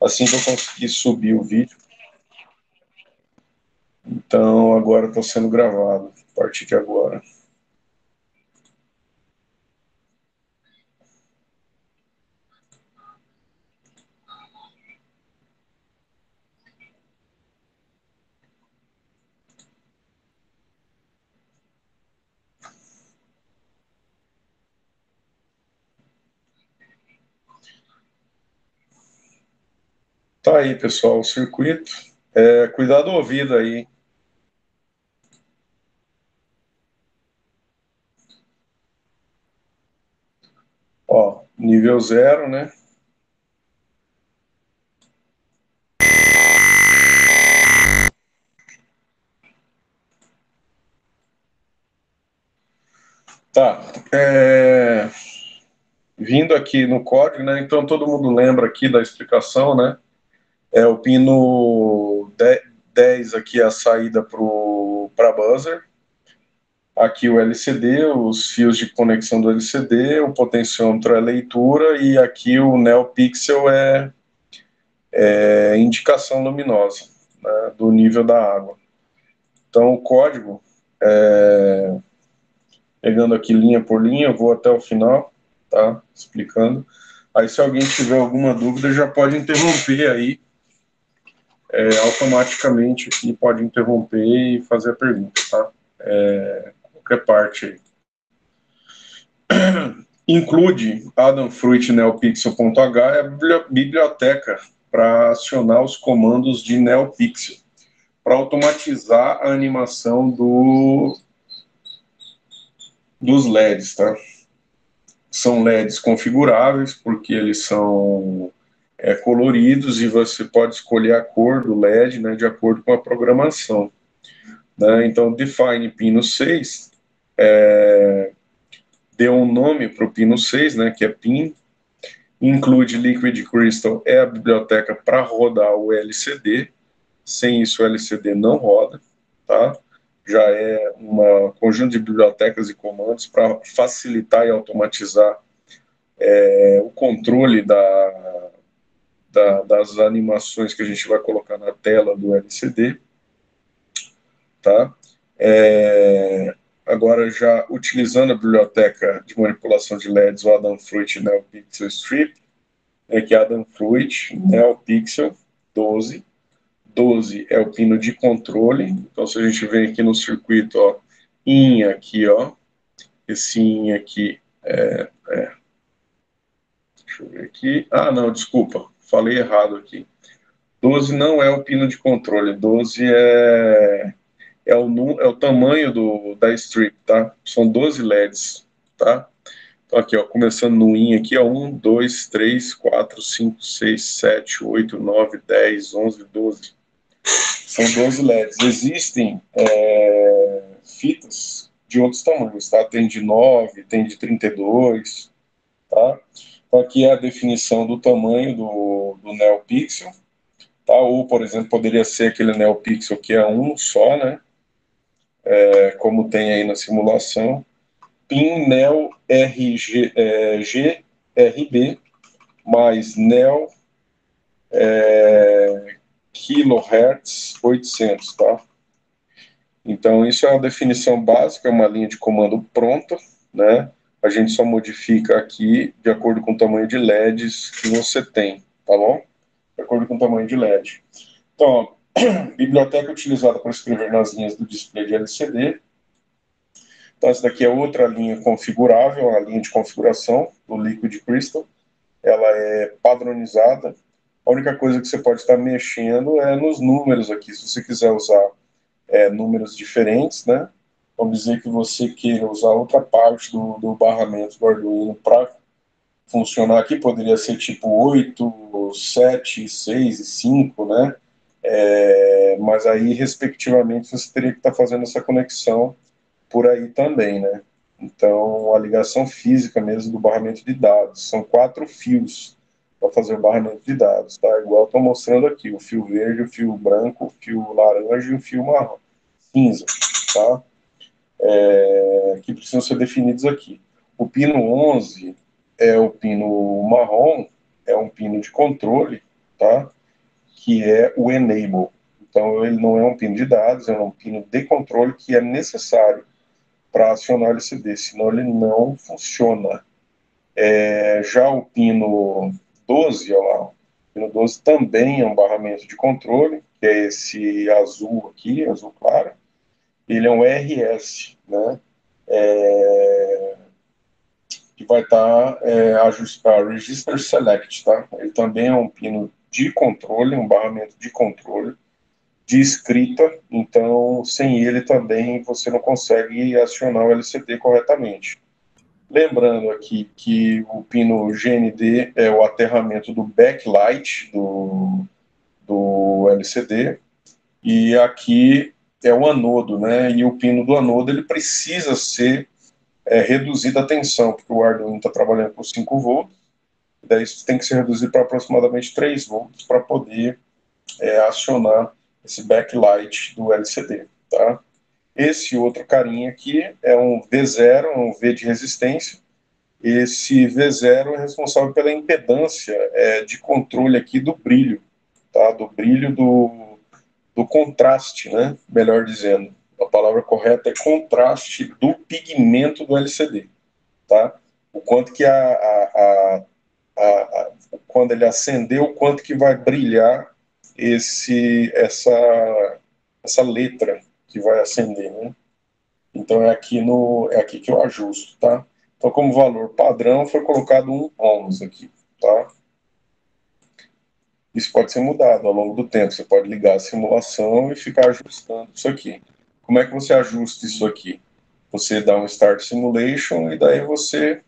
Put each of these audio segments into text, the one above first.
assim que eu conseguir subir o vídeo. Então, agora está sendo gravado, a partir de agora. Tá aí, pessoal, o circuito. Cuidado do ouvido aí. Ó, nível 0, né? Tá. Vindo aqui no código, né? Então todo mundo lembra aqui da explicação, né? O pino 10 aqui é a saída para buzzer. Aqui o LCD, os fios de conexão do LCD, o potenciômetro é leitura e aqui o NeoPixel é indicação luminosa, né, do nível da água. Então o código, pegando aqui linha por linha, eu vou até o final, tá? Explicando. Aí se alguém tiver alguma dúvida já pode interromper aí, automaticamente aqui pode interromper e fazer a pergunta, tá? Qualquer parte aí. Include Adafruit NeoPixel.h é a biblioteca para acionar os comandos de NeoPixel, para automatizar a animação dos LEDs, tá? São LEDs configuráveis, porque eles são coloridos e você pode escolher a cor do LED, né, de acordo com a programação. Né? Então, define pino 6 deu um nome para o pino 6, né, que é PIN, include Liquid Crystal, é a biblioteca para rodar o LCD, sem isso o LCD não roda, tá? Já é um conjunto de bibliotecas e comandos para facilitar e automatizar o controle das animações que a gente vai colocar na tela do LCD, tá? Agora, já utilizando a biblioteca de manipulação de LEDs, o Adafruit NeoPixel Strip, que é Adafruit NeoPixel 12. 12 é o pino de controle. Então, se a gente vem aqui no circuito, ó, IN aqui, ó, esse IN aqui deixa eu ver aqui. Ah, não, desculpa, falei errado aqui. 12 não é o pino de controle, 12 é o tamanho da strip, tá? São 12 LEDs, tá? Então aqui, ó, começando no IN aqui, ó, 1, 2, 3, 4, 5, 6, 7, 8, 9, 10, 11, 12. São 12 LEDs. Existem fitas de outros tamanhos, tá? Tem de 9, tem de 32, tá? Então aqui é a definição do tamanho do NeoPixel, tá? Ou, por exemplo, poderia ser aquele NeoPixel que é um só, né? Como tem aí na simulação. PIN Neo GRB mais Neo kilohertz 800, tá? Então, isso é uma definição básica, é uma linha de comando pronta, né? A gente só modifica aqui de acordo com o tamanho de LEDs que você tem, tá bom? De acordo com o tamanho de LED. Então, ó, biblioteca utilizada para escrever nas linhas do display de LCD. Então, essa daqui é outra linha configurável, a linha de configuração do Liquid Crystal. Ela é padronizada. A única coisa que você pode estar mexendo é nos números aqui. Se você quiser usar números diferentes, né? Vamos dizer que você queira usar outra parte do barramento do Arduino para funcionar aqui, poderia ser tipo 8, 7, 6 e 5, né? Mas aí, respectivamente, você teria que estar fazendo essa conexão por aí também, né? Então, a ligação física mesmo do barramento de dados. São 4 fios para fazer o barramento de dados, tá? Igual estou mostrando aqui, o fio verde, o fio branco, o fio laranja e o fio marrom, cinza, tá? Que precisam ser definidos aqui. O pino 11 é o pino marrom, é um pino de controle, tá? que é o enable. Então, ele não é um pino de dados, é um pino de controle que é necessário para acionar o LCD, senão ele não funciona. Já o pino 12, olha lá, o pino 12 também é um barramento de controle, que é esse azul aqui, azul claro. Ele é um RS, né? Que vai estar ajustar Register Select, tá? Ele também é um pino de controle, um barramento de controle, de escrita, então sem ele também você não consegue acionar o LCD corretamente. Lembrando aqui que o pino GND é o aterramento do backlight do LCD, e aqui é o anodo, né? E o pino do anodo ele precisa ser reduzida a tensão, porque o Arduino está trabalhando com 5 volts, daí isso tem que ser reduzido para aproximadamente 3 volts para poder acionar esse backlight do LCD, tá? Esse outro carinha aqui é um V0, um V de resistência. Esse V0 é responsável pela impedância de controle aqui do brilho, tá? Do brilho do contraste, né? Melhor dizendo. A palavra correta é contraste do pigmento do LCD, tá? O quanto que quando ele acender, o quanto que vai brilhar essa letra que vai acender, né? Então é aqui que eu ajusto, tá? Então, como valor padrão, foi colocado 1 ohms aqui, tá? Isso pode ser mudado ao longo do tempo. Você pode ligar a simulação e ficar ajustando isso aqui. Como é que você ajusta isso aqui? Você dá um Start Simulation e daí você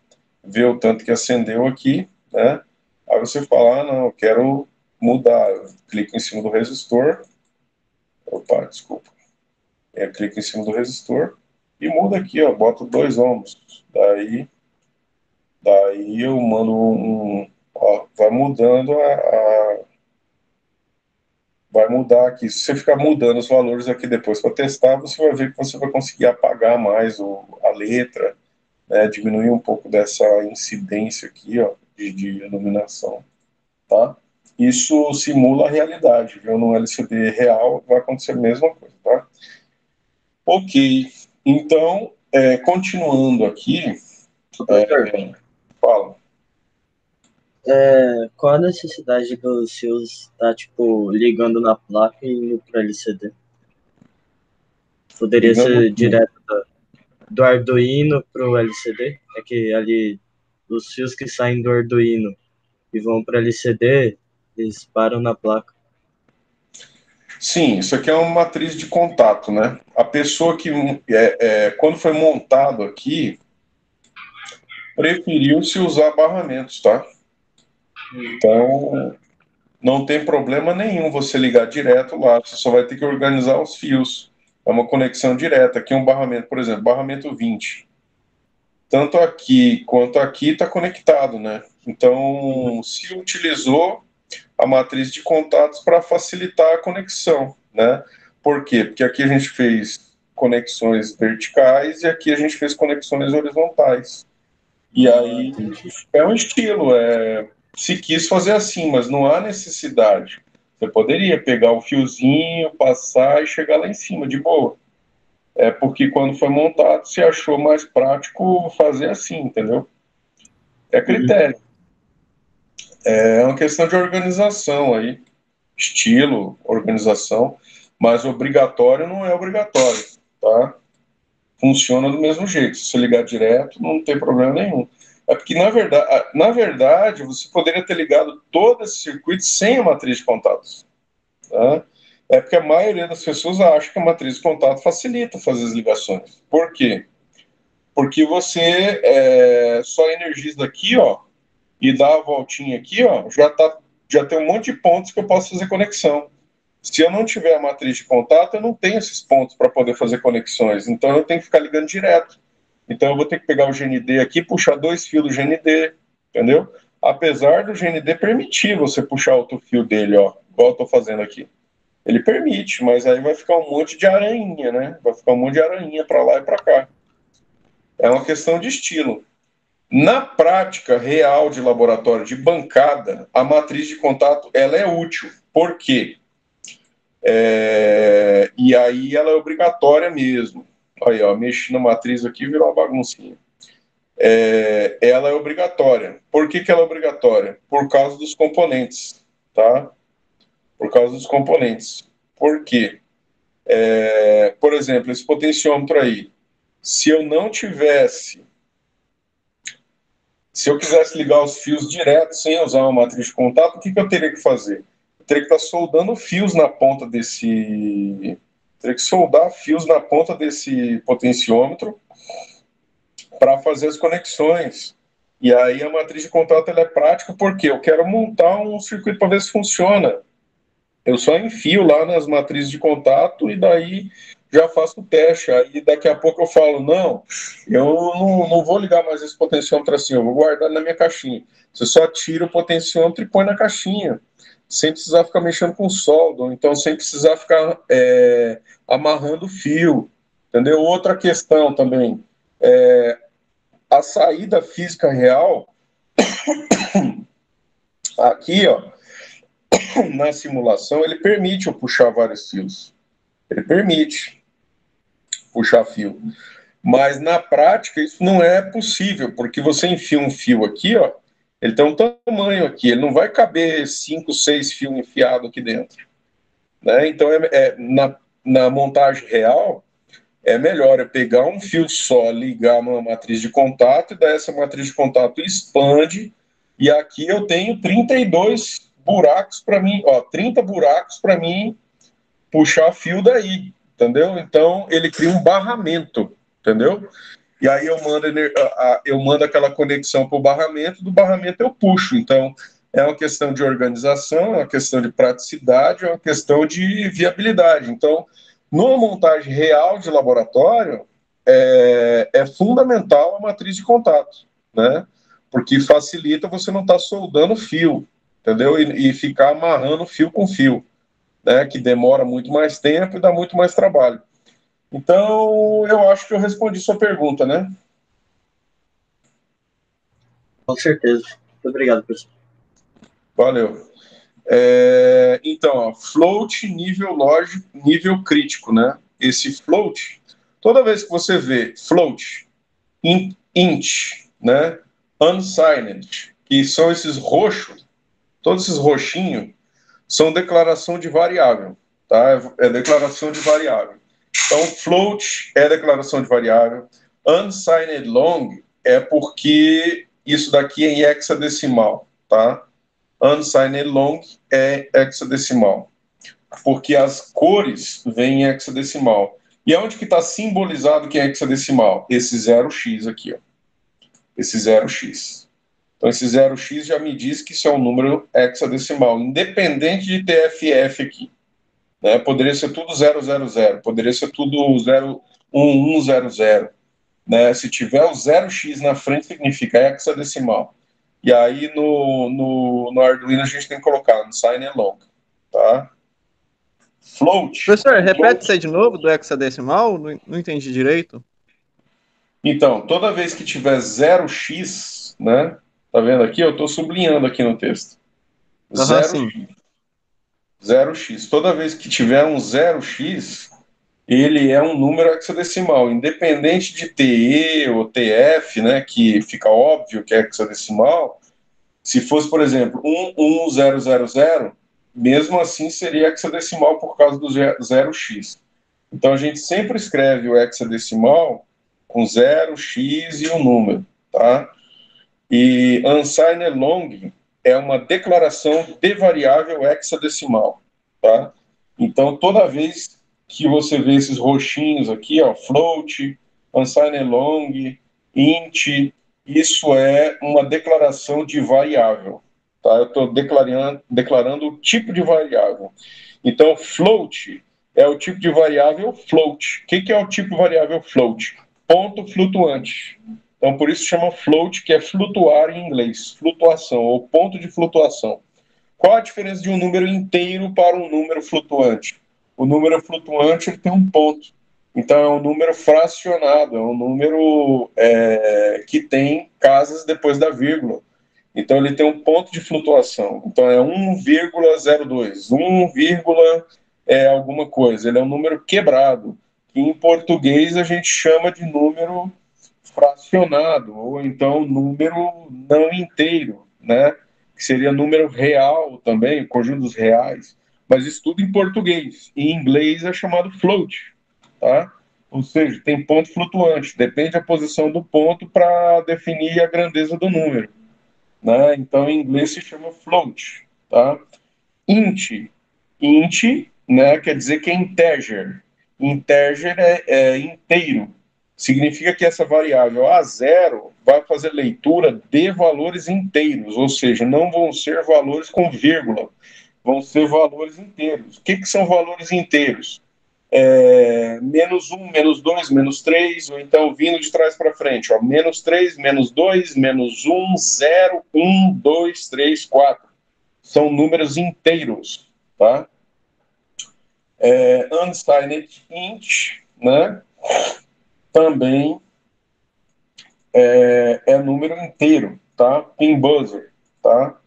vê o tanto que acendeu aqui, né? Aí você fala, não, eu quero mudar. Eu clico em cima do resistor. Opa, desculpa. Eu clico em cima do resistor e muda aqui, ó, boto 2 ohms. Daí eu mando ó, vai mudando vai mudar aqui. Se você ficar mudando os valores aqui depois para testar, você vai ver que você vai conseguir apagar mais a letra, né, diminuir um pouco dessa incidência aqui, ó, de iluminação, tá? Isso simula a realidade, viu? No LCD real vai acontecer a mesma coisa, tá? Ok, então, continuando aqui, Professor, fala. qual a necessidade dos fios estar, tipo, ligando na placa e indo para LCD? Poderia Ligando ser aqui. direto do Arduino para o LCD? É que ali, os fios que saem do Arduino e vão para LCD, eles param na placa. Sim, isso aqui é uma matriz de contato, né? A pessoa que, quando foi montado aqui, preferiu-se usar barramentos, tá? Então, não tem problema nenhum você ligar direto lá, você só vai ter que organizar os fios. É uma conexão direta. Aqui é um barramento, por exemplo, barramento 20. Tanto aqui quanto aqui está conectado, né? Então, se utilizou a matriz de contatos para facilitar a conexão, né? Por quê? Porque aqui a gente fez conexões verticais e aqui a gente fez conexões horizontais. E Ah, aí entendi. é um estilo, se quis fazer assim, mas não há necessidade. Você poderia pegar o fiozinho, passar e chegar lá em cima de boa. É porque quando foi montado, se achou mais prático fazer assim, entendeu? É Uhum. critério. É uma questão de organização aí, estilo, organização, mas obrigatório não é obrigatório, tá? Funciona do mesmo jeito. Se você ligar direto, não tem problema nenhum. É porque, na verdade, você poderia ter ligado todo esse circuito sem a matriz de contatos. Tá? É porque a maioria das pessoas acha que a matriz de contato facilita fazer as ligações. Por quê? Porque você só energiza daqui, ó, e dá a voltinha aqui, ó, já tem um monte de pontos que eu posso fazer conexão. Se eu não tiver a matriz de contato, eu não tenho esses pontos para poder fazer conexões. Então eu tenho que ficar ligando direto. Então eu vou ter que pegar o GND aqui, puxar 2 fios do GND, entendeu? Apesar do GND permitir você puxar outro fio dele, ó, igual eu estou fazendo aqui. Ele permite, mas aí vai ficar um monte de aranha, né? Vai ficar um monte de aranha para lá e para cá. É uma questão de estilo. Na prática real de laboratório de bancada, a matriz de contato ela é útil. Por quê? E aí ela é obrigatória mesmo. Aí, ó, mexi na matriz aqui, virou uma baguncinha. Ela é obrigatória. Por que ela é obrigatória? Por causa dos componentes, tá? Por causa dos componentes. Por quê? Por exemplo, esse potenciômetro aí, se eu não tivesse, se eu quisesse ligar os fios direto sem usar uma matriz de contato, o que eu teria que fazer? Eu teria que estar soldando fios na ponta desse, teria que soldar fios na ponta desse potenciômetro para fazer as conexões. E aí a matriz de contato ela é prática porque eu quero montar um circuito para ver se funciona. Eu só enfio lá nas matrizes de contato e daí já faço o teste. Aí daqui a pouco eu falo, não, eu não vou ligar mais esse potenciômetro assim, eu vou guardar na minha caixinha. Você só tira o potenciômetro e põe na caixinha, sem precisar ficar mexendo com solda, ou então sem precisar ficar amarrando o fio. Entendeu? Outra questão também, a saída física real, aqui, ó, na simulação, ele permite eu puxar vários fios. Ele permite puxar fio. Mas na prática isso não é possível, porque você enfia um fio aqui, ó, ele tem um tamanho aqui, ele não vai caber 5, 6 fios enfiados aqui dentro. Né? Então, na montagem real, é melhor eu pegar um fio só, ligar numa matriz de contato, e daí essa matriz de contato expande, e aqui eu tenho 32 buracos para mim, ó, 30 buracos para mim puxar fio daí, entendeu? Então ele cria um barramento, entendeu? E aí eu mando aquela conexão para o barramento, do barramento eu puxo. Então é uma questão de organização, é uma questão de praticidade, é uma questão de viabilidade. Então, numa montagem real de laboratório, é fundamental a matriz de contato, né? Porque facilita você não estar soldando fio, entendeu? E ficar amarrando fio com fio, né? Que demora muito mais tempo e dá muito mais trabalho. Então, eu acho que eu respondi sua pergunta, né? Com certeza. Muito obrigado, professor. Valeu. Então, ó, float nível lógico, nível crítico, né? Esse float, toda vez que você vê float, int, né? Unsigned, que são esses roxos, todos esses roxinhos, são declaração de variável, tá? É declaração de variável. Então, float é declaração de variável. Unsigned long é porque isso daqui é em hexadecimal, tá? Unsigned long é hexadecimal, porque as cores vêm em hexadecimal. E onde que está simbolizado que é hexadecimal? Esse 0x aqui, ó. Esse 0x. Então, esse 0x já me diz que isso é um número hexadecimal, independente de ter FF aqui. Né? Poderia ser tudo 000, poderia ser tudo 01100. Né? Se tiver o 0x na frente, significa hexadecimal. E aí no Arduino a gente tem que colocar no sign along, tá? Float. Professor, repete isso aí de novo do hexadecimal? Não entendi direito. Então, toda vez que tiver 0x, né? Tá vendo aqui? Eu estou sublinhando aqui no texto. 0x. 0x. Toda vez que tiver um 0x, ele é um número hexadecimal, independente de TE ou TF, né, que fica óbvio que é hexadecimal. Se fosse, por exemplo, 11000, mesmo assim seria hexadecimal por causa do 0x. Então a gente sempre escreve o hexadecimal com 0x e um número, tá? E unsigned long é uma declaração de variável hexadecimal, tá? Então toda vez que você vê esses roxinhos aqui, ó, float, unsigned long, int, isso é uma declaração de variável, tá? Eu estou declarando o tipo de variável. Então, float é o tipo de variável float. O que é o tipo de variável float? Ponto flutuante. Então, por isso chama float, que é flutuar em inglês, flutuação, ou ponto de flutuação. Qual a diferença de um número inteiro para um número flutuante? O número flutuante ele tem um ponto. Então, é um número fracionado, é um número que tem casas depois da vírgula. Então, ele tem um ponto de flutuação. Então, é 1,02, 1, é alguma coisa. Ele é um número quebrado, que em português a gente chama de número fracionado, ou então número não inteiro, né? Que seria número real também, o conjunto dos reais. Mas isso tudo em português. Em inglês é chamado float, tá? Ou seja, tem ponto flutuante. Depende da posição do ponto para definir a grandeza do número, né? Então, em inglês se chama float, tá? Int, int, né, quer dizer que é integer. Integer é inteiro. Significa que essa variável A0 vai fazer leitura de valores inteiros, ou seja, não vão ser valores com vírgula, vão ser valores inteiros. O que são valores inteiros? Menos 1, menos 2, menos 3, ou então vindo de trás para frente, ó, menos 3, menos 2, menos 1, 0, 1, 2, 3, 4. São números inteiros, tá? Unsigned int, né? Também é número inteiro, tá? Pin buzzer, tá?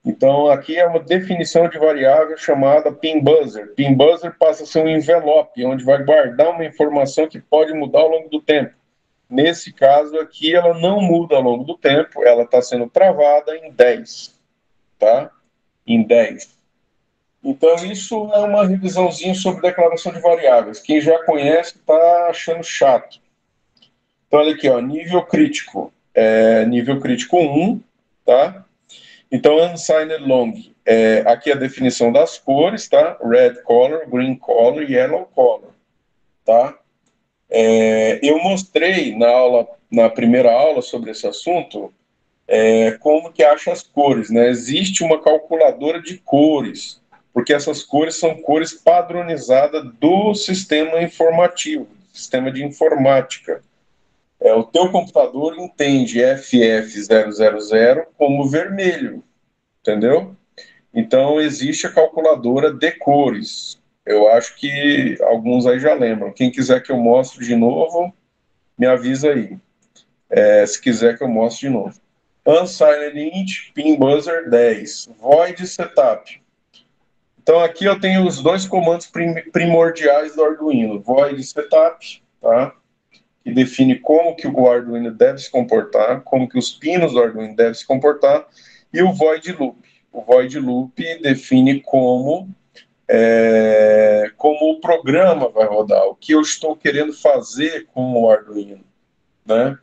Então, aqui é uma definição de variável chamada pin buzzer. Pin buzzer passa a ser um envelope, onde vai guardar uma informação que pode mudar ao longo do tempo. Nesse caso aqui, ela não muda ao longo do tempo, ela está sendo travada em 10, tá? Em 10. Então, isso é uma revisãozinha sobre declaração de variáveis. Quem já conhece está achando chato. Então, olha aqui, ó, nível crítico. Nível crítico 1, tá? Então, unsigned long. Aqui a definição das cores, tá? Red color, green color, yellow color, tá? Eu mostrei na primeira aula sobre esse assunto, como que acha as cores, né? Existe uma calculadora de cores, porque essas cores são cores padronizadas do sistema informativo, sistema de informática. O teu computador entende FF000 como vermelho, entendeu? Então, existe a calculadora de cores. Eu acho que alguns aí já lembram. Quem quiser que eu mostre de novo, me avisa aí. Se quiser que eu mostre de novo. Unsigned int, pin buzzer 10. Void setup. Então, aqui eu tenho os dois comandos primordiais do Arduino. Void setup, tá? Que define como que o Arduino deve se comportar, como que os pinos do Arduino devem se comportar, e o void loop. O void loop define como o programa vai rodar, o que eu estou querendo fazer com o Arduino, né?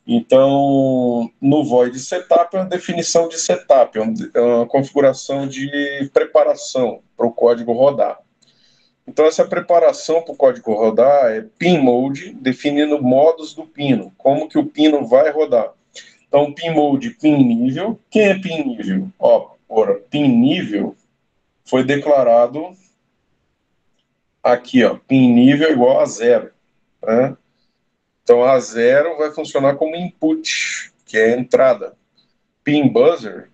Então, no void setup é uma definição de setup, é uma configuração de preparação para o código rodar. Então, essa preparação para o código rodar é pin mode, definindo modos do pino, como que o pino vai rodar. Então, pin mode, pin nível. Quem é pin nível? Pin nível foi declarado aqui, ó, pin nível igual a 0, né? Então, a 0 vai funcionar como input, que é a entrada. Pin buzzer,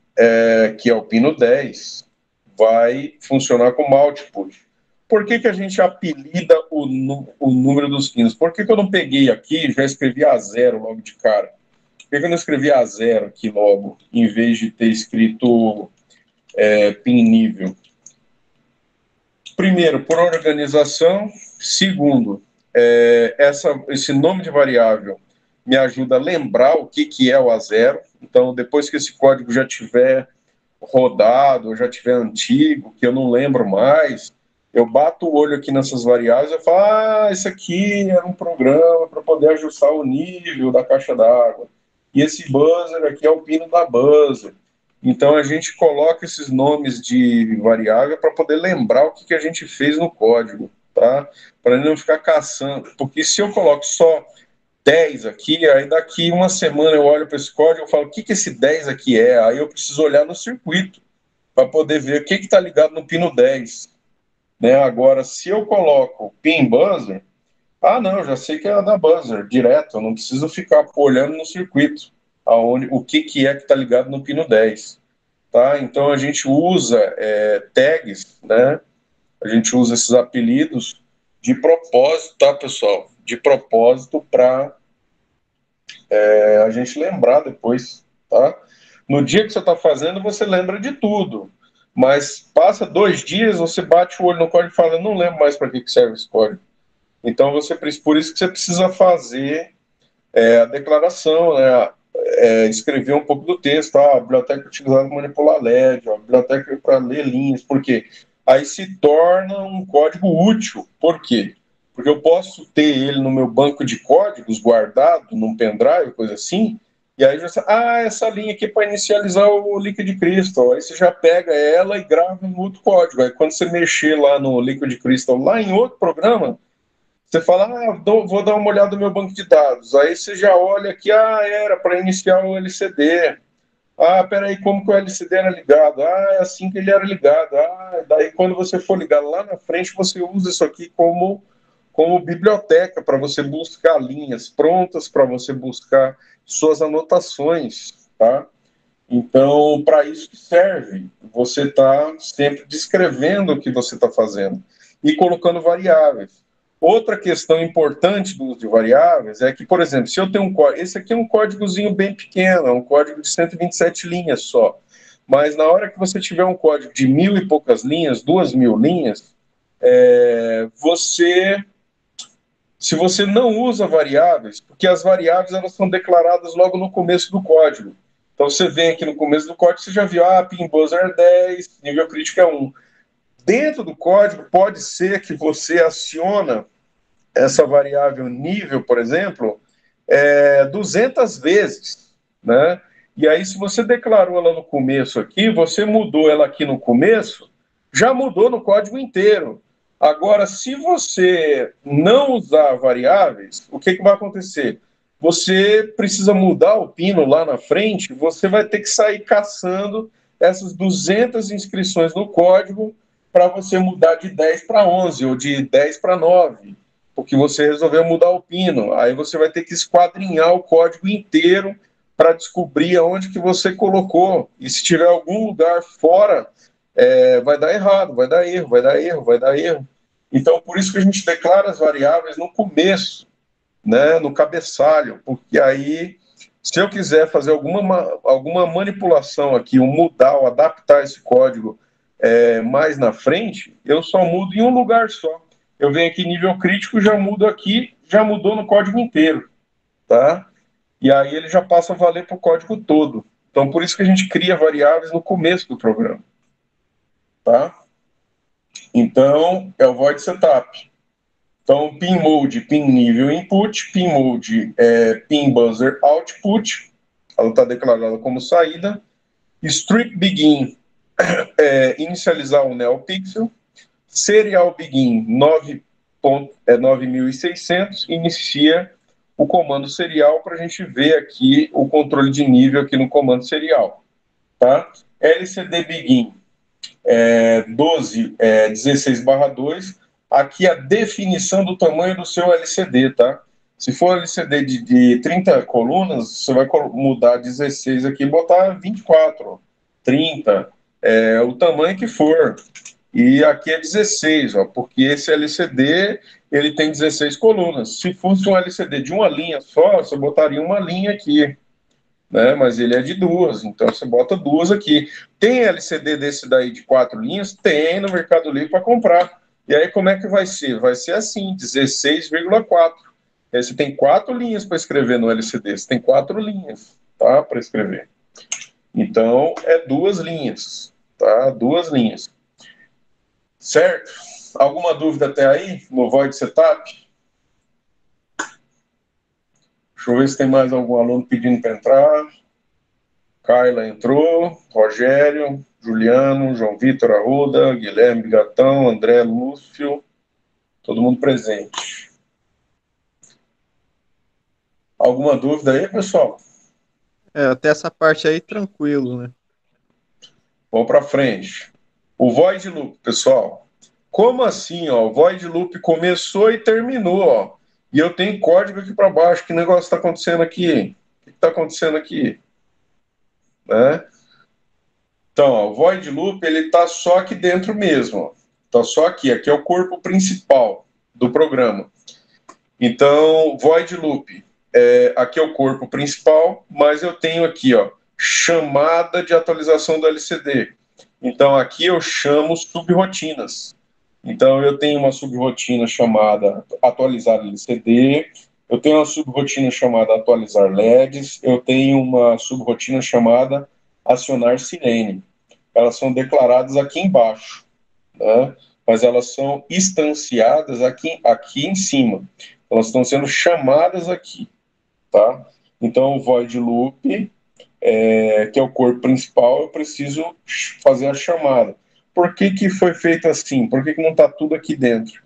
que é o pino 10, vai funcionar como output. Por que a gente apelida o número dos pinos? Por que eu não peguei aqui e já escrevi a 0 logo de cara? Por que eu não escrevi a 0 aqui logo, em vez de ter escrito pin nível? Primeiro, por organização. Segundo, esse nome de variável me ajuda a lembrar o que é o A0. Então, depois que esse código já tiver rodado, já tiver antigo, que eu não lembro mais, eu bato o olho aqui nessas variáveis e falo, isso aqui era um programa para poder ajustar o nível da caixa d'água. E esse buzzer aqui é o pino da buzzer. Então, a gente coloca esses nomes de variável para poder lembrar o que a gente fez no código, tá? Para não ficar caçando. Porque se eu coloco só 10 aqui, aí daqui uma semana eu olho para esse código e falo, o que esse 10 aqui é? Aí eu preciso olhar no circuito para poder ver o que está ligado no pino 10. Né? Agora, se eu coloco pin buzzer, não, eu já sei que é da buzzer, direto, eu não preciso ficar olhando no circuito o que é que está ligado no pino 10. Tá? Então, a gente usa tags, né? A gente usa esses apelidos de propósito, tá, pessoal? De propósito para a gente lembrar depois, tá? No dia que você está fazendo, você lembra de tudo. Mas passa 2 dias, você bate o olho no código e fala, não lembro mais para que serve esse código. Então, por isso que você precisa fazer a declaração, né? Escrever um pouco do texto, a biblioteca utilizada para manipular LED, a biblioteca para ler linhas, por quê? Aí se torna um código útil. Por quê? Porque eu posso ter ele no meu banco de códigos guardado, num pendrive, coisa assim, e aí já essa linha aqui é para inicializar o Liquid Crystal. Aí você já pega ela e grava em outro código. Aí quando você mexer lá no Liquid Crystal, lá em outro programa, você fala, vou dar uma olhada no meu banco de dados. Aí você já olha aqui, era para iniciar o LCD. Peraí, como que o LCD era ligado? É assim que ele era ligado. Daí quando você for ligar lá na frente, você usa isso aqui como biblioteca para você buscar linhas prontas, para você buscar suas anotações, tá? Então, para isso que serve. Você está sempre descrevendo o que você está fazendo e colocando variáveis. Outra questão importante do uso de variáveis é que, por exemplo, se eu tenho um código, esse aqui é um códigozinho bem pequeno, é um código de 127 linhas só, mas na hora que você tiver um código de 1.000 e poucas linhas, 2.000 linhas, se você não usa variáveis, porque as variáveis elas são declaradas logo no começo do código. Então você vem aqui no começo do código, você já viu, pin buzzer 10, nível crítico é 1. Dentro do código, pode ser que você aciona essa variável nível, por exemplo, 200 vezes, né? E aí, se você declarou ela no começo aqui, você mudou ela aqui no começo, já mudou no código inteiro. Agora, se você não usar variáveis, o que vai acontecer? Você precisa mudar o pino lá na frente, você vai ter que sair caçando essas 200 inscrições no código para você mudar de 10 para 11 ou de 10 para 9, porque você resolveu mudar o pino. Aí você vai ter que esquadrinhar o código inteiro para descobrir aonde que você colocou. E se tiver algum lugar fora, vai dar errado, vai dar erro, vai dar erro, vai dar erro. Então, por isso que a gente declara as variáveis no começo, né, no cabeçalho, porque aí, se eu quiser fazer alguma manipulação aqui, ou mudar ou adaptar esse código mais na frente, eu só mudo em um lugar só. Eu venho aqui nível crítico, já mudo aqui, já mudou no código inteiro, tá? E aí ele já passa a valer para o código todo. Então, por isso que a gente cria variáveis no começo do programa, tá? Então, é o void setup. Então, pin mode, pin nível input, pin mode pin buzzer output, ela está declarada como saída. Strip begin, inicializar o neopixel. Serial begin 9.9600, inicia o comando serial para a gente ver aqui o controle de nível aqui no comando serial, tá? LCD begin 16/2, aqui a definição do tamanho do seu LCD, tá? Se for LCD de 30 colunas, você vai mudar 16 aqui e botar 24, 30, o tamanho que for. E aqui é 16, porque esse LCD ele tem 16 colunas. Se fosse um LCD de uma linha só, você botaria uma linha aqui, né? Mas ele é de duas, então você bota duas aqui. Tem LCD desse daí de 4 linhas? Tem no Mercado Livre para comprar. E aí como é que vai ser? Vai ser assim, 16,4. Aí você tem 4 linhas para escrever no LCD, você tem 4 linhas, tá? Para escrever. Então, é 2 linhas, tá? 2 linhas. Certo? Alguma dúvida até aí no Void Setup? Deixa eu ver se tem mais algum aluno pedindo para entrar. Carla entrou, Rogério, Juliano, João Vitor Arruda, Guilherme Gatão, André Lúcio, todo mundo presente. Alguma dúvida aí, pessoal? Até essa parte aí, tranquilo, né? Vamos para frente. O Void Loop, pessoal. Como assim, ó? O Void Loop começou e terminou, ó. E eu tenho código aqui para baixo. Que negócio está acontecendo aqui? O que está acontecendo aqui? Né? Então, ó, o Void Loop, ele está só aqui dentro mesmo. Está só aqui. Aqui é o corpo principal do programa. Então, Void Loop. Aqui é o corpo principal, mas eu tenho aqui, ó, chamada de atualização do LCD. Então, aqui eu chamo subrotinas. Então, eu tenho uma subrotina chamada atualizar LCD, eu tenho uma subrotina chamada atualizar LEDs, eu tenho uma subrotina chamada acionar sirene. Elas são declaradas aqui embaixo, né? Mas elas são instanciadas aqui em cima. Elas estão sendo chamadas aqui, tá? Então, o void loop, que é o corpo principal, eu preciso fazer a chamada. Por que foi feito assim? Por que não está tudo aqui dentro?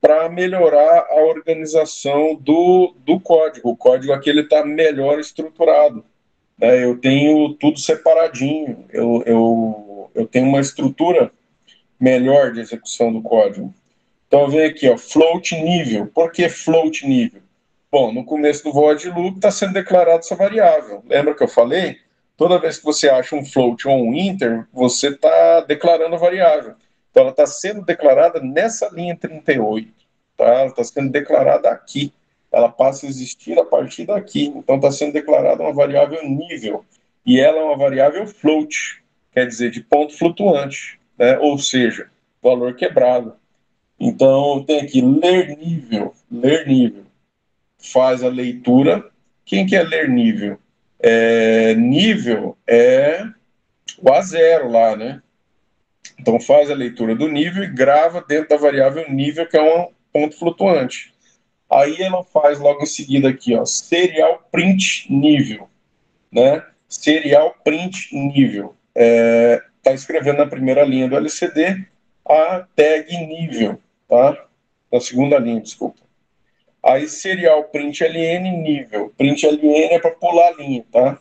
Para melhorar a organização do código. O código aqui está melhor estruturado, né? Eu tenho tudo separadinho, eu tenho uma estrutura melhor de execução do código. Então, vem aqui, ó, float nível. Por que float nível? Bom, no começo do void loop está sendo declarada essa variável. Lembra que eu falei? Toda vez que você acha um float ou um inter, você está declarando a variável. Então, ela está sendo declarada nessa linha 38. Tá? Ela está sendo declarada aqui. Ela passa a existir a partir daqui. Então, está sendo declarada uma variável nível. E ela é uma variável float, quer dizer, de ponto flutuante, né? Ou seja, valor quebrado. Então, tem aqui ler nível. Ler nível faz a leitura. Quem que é ler nível? Nível é o A0 lá, né? Então faz a leitura do nível e grava dentro da variável nível, que é um ponto flutuante. Aí ela faz logo em seguida aqui, ó, serial print nível, né? Serial print nível. Tá escrevendo na primeira linha do LCD a tag nível, tá? Na segunda linha, desculpa. Aí serial print ln nível. Print ln é para pular a linha, tá?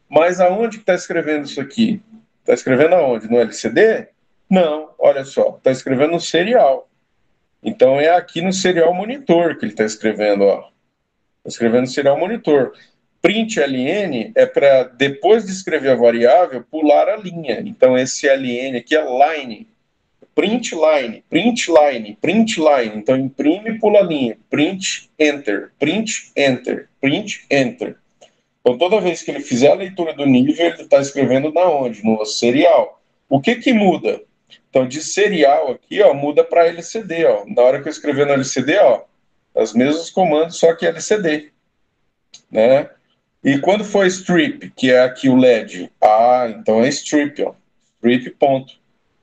Mas aonde que está escrevendo isso aqui? Está escrevendo aonde? No LCD? Não, olha só, está escrevendo no serial. Então é aqui no serial monitor que ele está escrevendo, ó. Está escrevendo no serial monitor. Print ln é para, depois de escrever a variável, pular a linha. Então esse ln aqui é line. Print line, print line, print line. Então imprime e pula a linha. Print enter, print enter, print enter. Então, toda vez que ele fizer a leitura do nível, ele está escrevendo na onde? No serial. O que muda? Então, de serial aqui, ó, muda para LCD. Ó. Na hora que eu escrever no LCD, ó, os mesmos comandos, só que LCD. Né? E quando for strip, que é aqui o LED, então é strip, ó. Strip, ponto.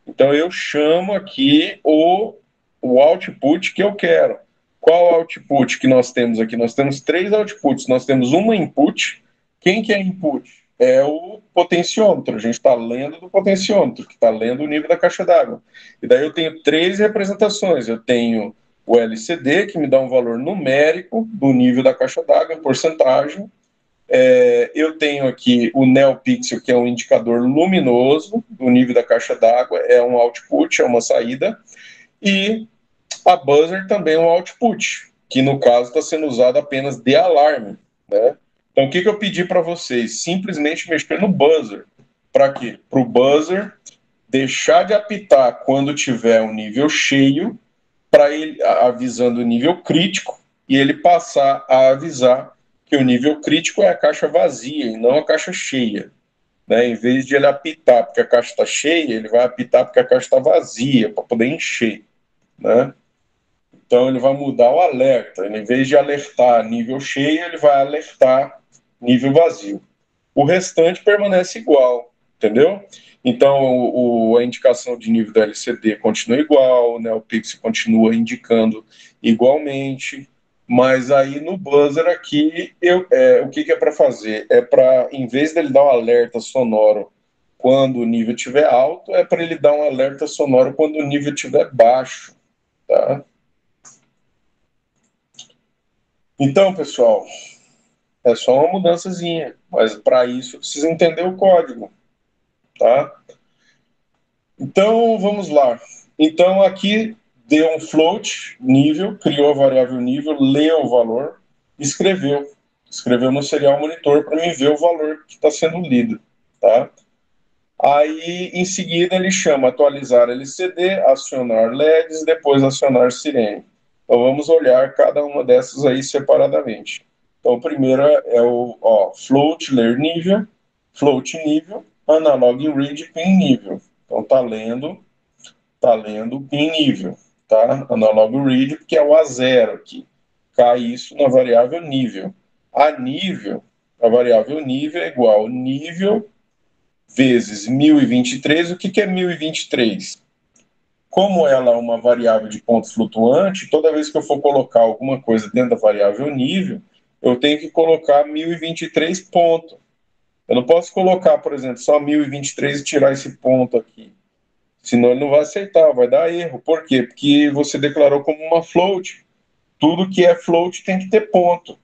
Então, eu chamo aqui o output que eu quero. Qual output que nós temos aqui? Nós temos 3 outputs. Nós temos uma input. Quem que é input? É o potenciômetro. A gente está lendo do potenciômetro, que está lendo o nível da caixa d'água. E daí eu tenho 3 representações. Eu tenho o LCD, que me dá um valor numérico do nível da caixa d'água, em porcentagem. Eu tenho aqui o NeoPixel, que é um indicador luminoso do nível da caixa d'água, é um output, é uma saída. E a buzzer também é um output, que no caso está sendo usado apenas de alarme, né? Então, o que eu pedi para vocês? Simplesmente mexer no buzzer. Para quê? Para o buzzer deixar de apitar quando tiver um nível cheio, para ele avisando o nível crítico, e ele passar a avisar que o nível crítico é a caixa vazia e não a caixa cheia. Né? Em vez de ele apitar porque a caixa está cheia, ele vai apitar porque a caixa está vazia, para poder encher. Né? Então ele vai mudar o alerta. Em vez de alertar nível cheio, ele vai alertar nível vazio. O restante permanece igual, entendeu? Então a indicação de nível do LCD continua igual, né? O Pixel continua indicando igualmente, mas aí no buzzer aqui, o que é para fazer? É para, em vez dele dar um alerta sonoro quando o nível estiver alto, é para ele dar um alerta sonoro quando o nível estiver baixo, tá? Então, pessoal, é só uma mudançazinha, mas para isso precisa entender o código, tá? Então, vamos lá. Então, aqui deu um float, nível, criou a variável nível, leu o valor, escreveu. Escreveu no serial monitor para mim ver o valor que está sendo lido, tá? Aí, em seguida, ele chama atualizar LCD, acionar LEDs, depois acionar sirene. Então, vamos olhar cada uma dessas aí separadamente. Então, a primeira é o float, ler nível, float nível, analog read pin nível. Então tá lendo pin nível, tá? Analog read, que é o A0 aqui. Cai isso na variável nível. A variável nível é igual nível vezes 1023. O que é 1023? Como ela é uma variável de ponto flutuante, toda vez que eu for colocar alguma coisa dentro da variável nível, eu tenho que colocar 1023 ponto. Eu não posso colocar, por exemplo, só 1023 e tirar esse ponto aqui. Senão ele não vai aceitar, vai dar erro. Por quê? Porque você declarou como uma float. Tudo que é float tem que ter ponto.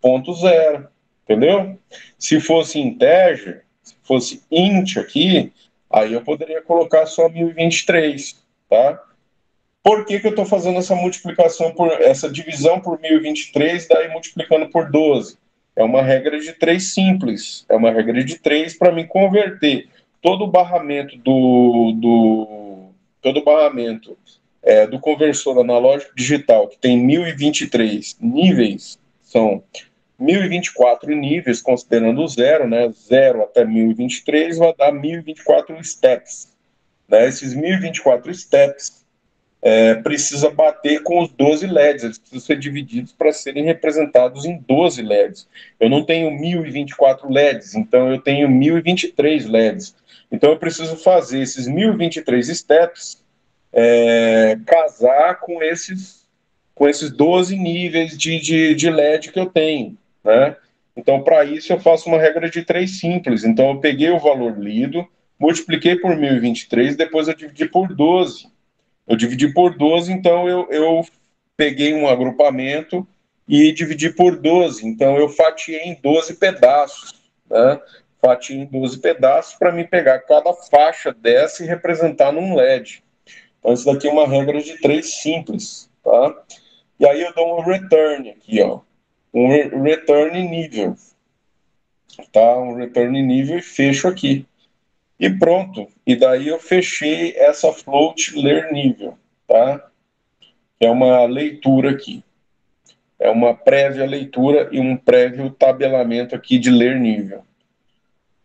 Ponto zero. Entendeu? Se fosse integer, se fosse int aqui, aí eu poderia colocar só 1023, tá? Por que eu estou fazendo essa multiplicação, essa divisão por 1023, daí multiplicando por 12? É uma regra de 3 simples. É uma regra de 3 para me converter todo o barramento do conversor analógico digital, que tem 1023 níveis, são 1024 níveis, considerando o zero, né? 0 até 1023 vai dar 1024 steps. Né? Esses 1024 steps precisa bater com os 12 LEDs, eles precisam ser divididos para serem representados em 12 LEDs. Eu não tenho 1024 LEDs, então eu tenho 1023 LEDs. Então eu preciso fazer esses 1023 steps casar com esses 12 níveis de LED que eu tenho, né? Então, para isso, eu faço uma regra de 3 simples. Então, eu peguei o valor lido, multipliquei por 1023, depois eu dividi por 12. Eu dividi por 12, então eu peguei um agrupamento e dividi por 12. Então, eu fatiei em 12 pedaços, né? Fatiei em 12 pedaços para me pegar cada faixa dessa e representar num LED. Então, isso daqui é uma regra de 3 simples, tá? E aí eu dou um return aqui, ó. Um return nível, tá? Um return nível e fecho aqui. E pronto. E daí eu fechei essa float ler nível, tá? É uma leitura aqui. É uma prévia leitura e um prévio tabelamento aqui de ler nível.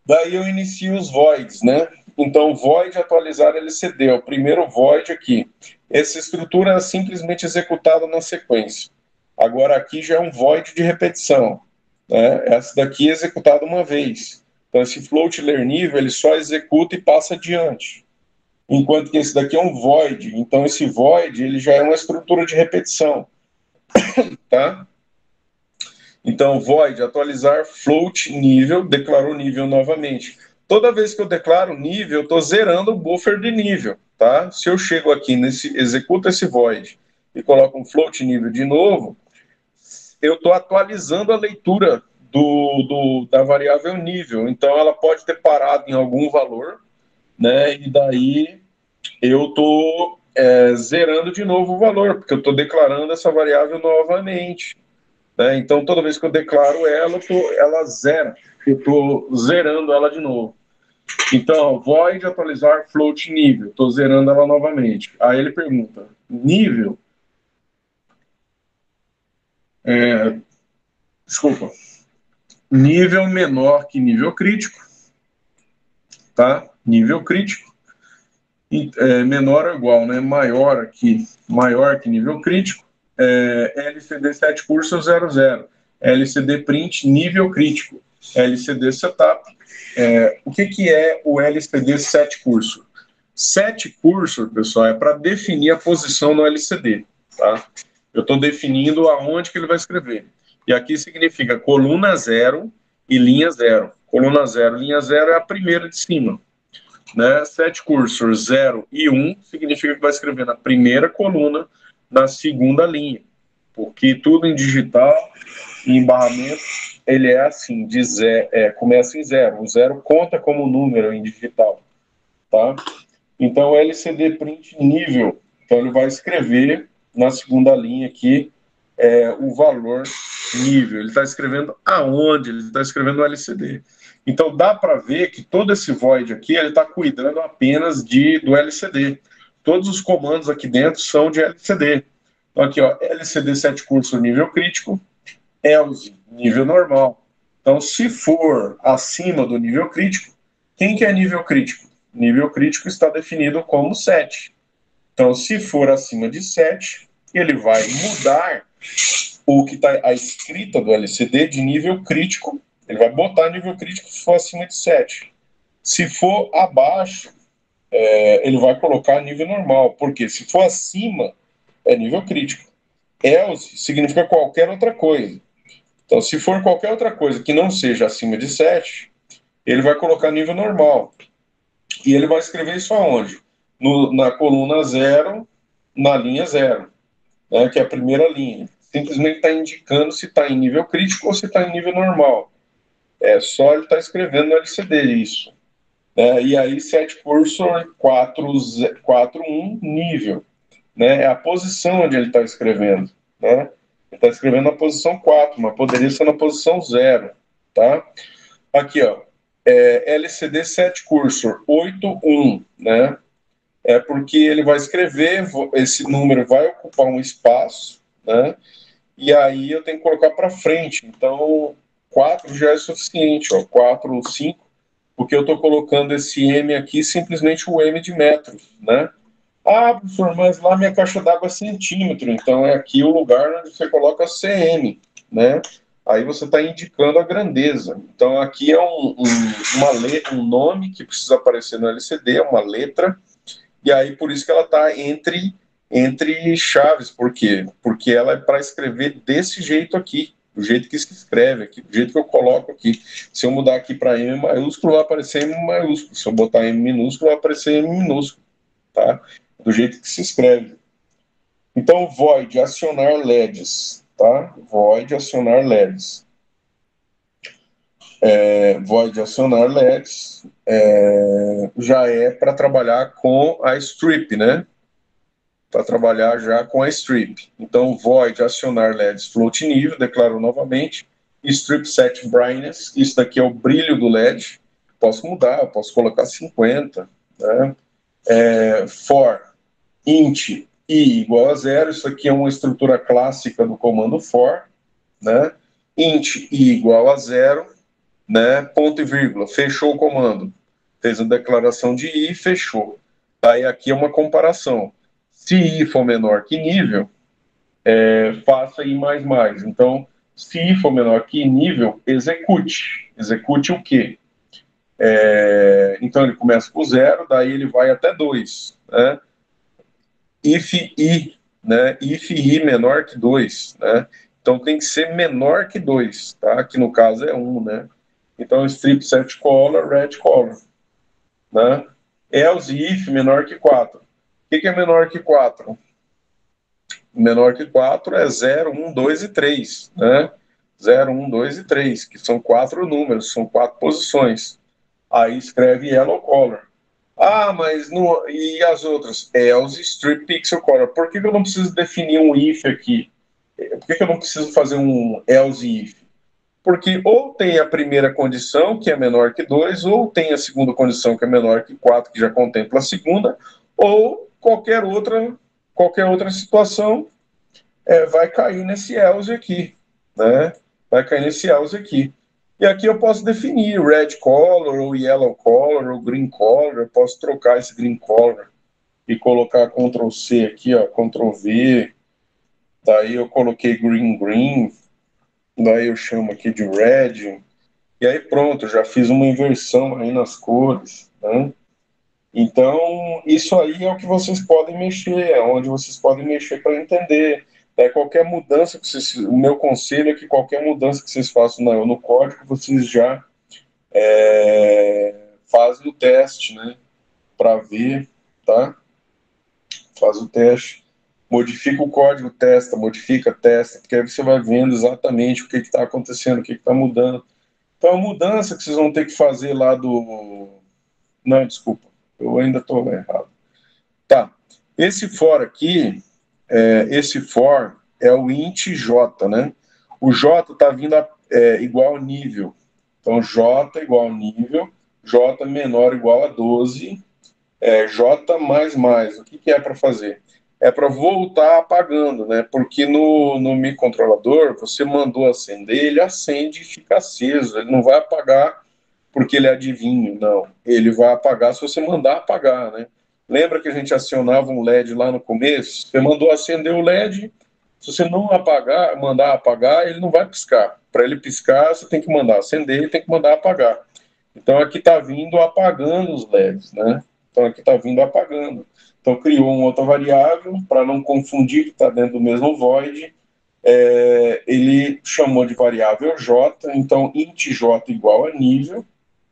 Daí eu inicio os voids, né? Então, void atualizar LCD, é o primeiro void aqui. Essa estrutura é simplesmente executada na sequência. Agora aqui já é um void de repetição, né? Essa daqui é executada uma vez. Então, esse float ler nível, ele só executa e passa adiante. Enquanto que esse daqui é um void. Então, esse void, ele já é uma estrutura de repetição, tá? Então, void, atualizar float nível, declarou nível novamente. Toda vez que eu declaro nível, eu estou zerando o buffer de nível, tá? Se eu chego aqui, executo esse void e coloco um float nível de novo, eu estou atualizando a leitura da variável nível. Então, ela pode ter parado em algum valor, né? E daí eu estou zerando de novo o valor, porque eu estou declarando essa variável novamente. Né? Então, toda vez que eu declaro ela, ela zera. Eu estou zerando ela de novo. Então, void atualizar float nível. Estou zerando ela novamente. Aí ele pergunta, nível? Desculpa. Nível menor que nível crítico. Tá? Nível crítico. Menor ou igual, né? Maior que nível crítico. LCD set cursor 00. LCD print nível crítico. LCD setup. O que é o LCD set cursor? Set cursor, pessoal, é para definir a posição no LCD, tá? Eu estou definindo aonde que ele vai escrever. E aqui significa coluna 0 e linha 0. Coluna 0, linha 0 é a primeira de cima. Né? Set cursor 0 e 1 significa que vai escrever na primeira coluna, na segunda linha. Porque tudo em digital, em barramento, ele é assim, começa em 0. O 0 conta como número em digital. Tá? Então, LCD print nível. Então, ele vai escrever na segunda linha aqui o valor nível. Ele está escrevendo aonde? Ele está escrevendo o LCD. Então, dá para ver que todo esse void aqui, ele está cuidando apenas do LCD. Todos os comandos aqui dentro são de LCD. Então, aqui, ó, LCD set cursor nível crítico, ELSE nível normal. Então, se for acima do nível crítico, quem que é nível crítico? Nível crítico está definido como 7. Então, se for acima de 7, ele vai mudar o que está a escrita do LCD de nível crítico. Ele vai botar nível crítico se for acima de 7. Se for abaixo, ele vai colocar nível normal, porque se for acima, é nível crítico. Else significa qualquer outra coisa. Então, se for qualquer outra coisa que não seja acima de 7, ele vai colocar nível normal. E ele vai escrever isso aonde? Na coluna 0, na linha 0, né, que é a primeira linha. Simplesmente está indicando se está em nível crítico ou se está em nível normal. É só ele estar escrevendo no LCD isso. E aí, set cursor 4.1, nível. Né, é a posição onde ele está escrevendo. Né? Ele está escrevendo na posição 4, mas poderia ser na posição 0. Tá? Aqui, ó. LCD set cursor 8.1, né? É porque ele vai escrever, esse número vai ocupar um espaço, né? E aí eu tenho que colocar para frente. Então, 4 já é suficiente, ó, 4 ou 5, porque eu estou colocando esse M aqui, simplesmente o M de metros, né? Ah, professor, mas lá minha caixa d'água é centímetro, então é aqui o lugar onde você coloca CM, né? Aí você está indicando a grandeza. Então aqui é um nome que precisa aparecer no LCD, é uma letra, e aí por isso que ela está entre chaves. Por quê? Porque ela é para escrever desse jeito aqui, do jeito que se escreve aqui, do jeito que eu coloco aqui. Se eu mudar aqui para M maiúsculo, vai aparecer M maiúsculo. Se eu botar M minúsculo, vai aparecer M minúsculo. Tá? Do jeito que se escreve. Então, void, acionar LEDs. Tá? Void, acionar LEDs. Void, acionar LEDs já é para trabalhar com a strip, né? Para trabalhar já com a strip. Então, void, acionar LEDs, float nível, declaro novamente. Strip set brightness, isso daqui é o brilho do LED. Posso mudar, posso colocar 50. Né? For, int i igual a 0, isso aqui é uma estrutura clássica do comando for, né? Int i igual a 0, né? Ponto e vírgula, fechou o comando. Fez a declaração de i, fechou. Aí aqui é uma comparação. Se i for menor que nível, faça i mais mais. Então, se i for menor que nível, execute. Execute o quê? Então ele começa com 0, daí ele vai até 2, né? If i, né? If i menor que 2, né? Então tem que ser menor que 2, tá? Que no caso é 1, né? Então strip set color, red color, né? Else if menor que 4. O que é menor que 4? Menor que 4 é 0, 1, 2 e 3, né? 0, 1, 2 e 3, que são 4 números, são 4 posições. Aí escreve yellow color. Ah, mas no, e as outras? Else, strip, pixel, color. Por que eu não preciso definir um if aqui? Por que eu não preciso fazer um else if? Porque ou tem a primeira condição, que é menor que 2, ou tem a segunda condição, que é menor que 4, que já contempla a segunda, ou qualquer outra situação vai cair nesse else aqui, né? Vai cair nesse else aqui. E aqui eu posso definir red color, ou yellow color, ou green color. Eu posso trocar esse green color e colocar Ctrl C aqui, ó, Ctrl V. Daí eu coloquei green, daí eu chamo aqui de red. E aí pronto, já fiz uma inversão aí nas cores, né? Então, isso aí é o que vocês podem mexer, é onde vocês podem mexer para entender. Qualquer mudança que vocês, o meu conselho é que qualquer mudança que vocês façam no código, vocês já fazem o teste, né? Para ver, tá? Faz o teste, modifica o código, testa, modifica, testa, porque aí você vai vendo exatamente o que está acontecendo, o que está mudando. Então, a mudança que vocês vão ter que fazer lá do... Não, desculpa, eu ainda estou errado. Tá, esse for aqui, esse for é o int j, né? O j está vindo igual ao nível. Então, j igual ao nível, j menor ou igual a 12, j mais mais. O que é para fazer? é para voltar apagando, né? Porque no microcontrolador, você mandou acender, ele acende e fica aceso. Ele não vai apagar porque ele é adivinho, não. Ele vai apagar se você mandar apagar, né? Lembra que a gente acionava um LED lá no começo? Você mandou acender o LED, se você não apagar, mandar apagar, ele não vai piscar. Para ele piscar, você tem que mandar acender e tem que mandar apagar. Então aqui está vindo apagando os LEDs, né? Então aqui está vindo apagando. Então criou uma outra variável para não confundir que está dentro do mesmo void. Ele chamou de variável j, então int j igual a nível,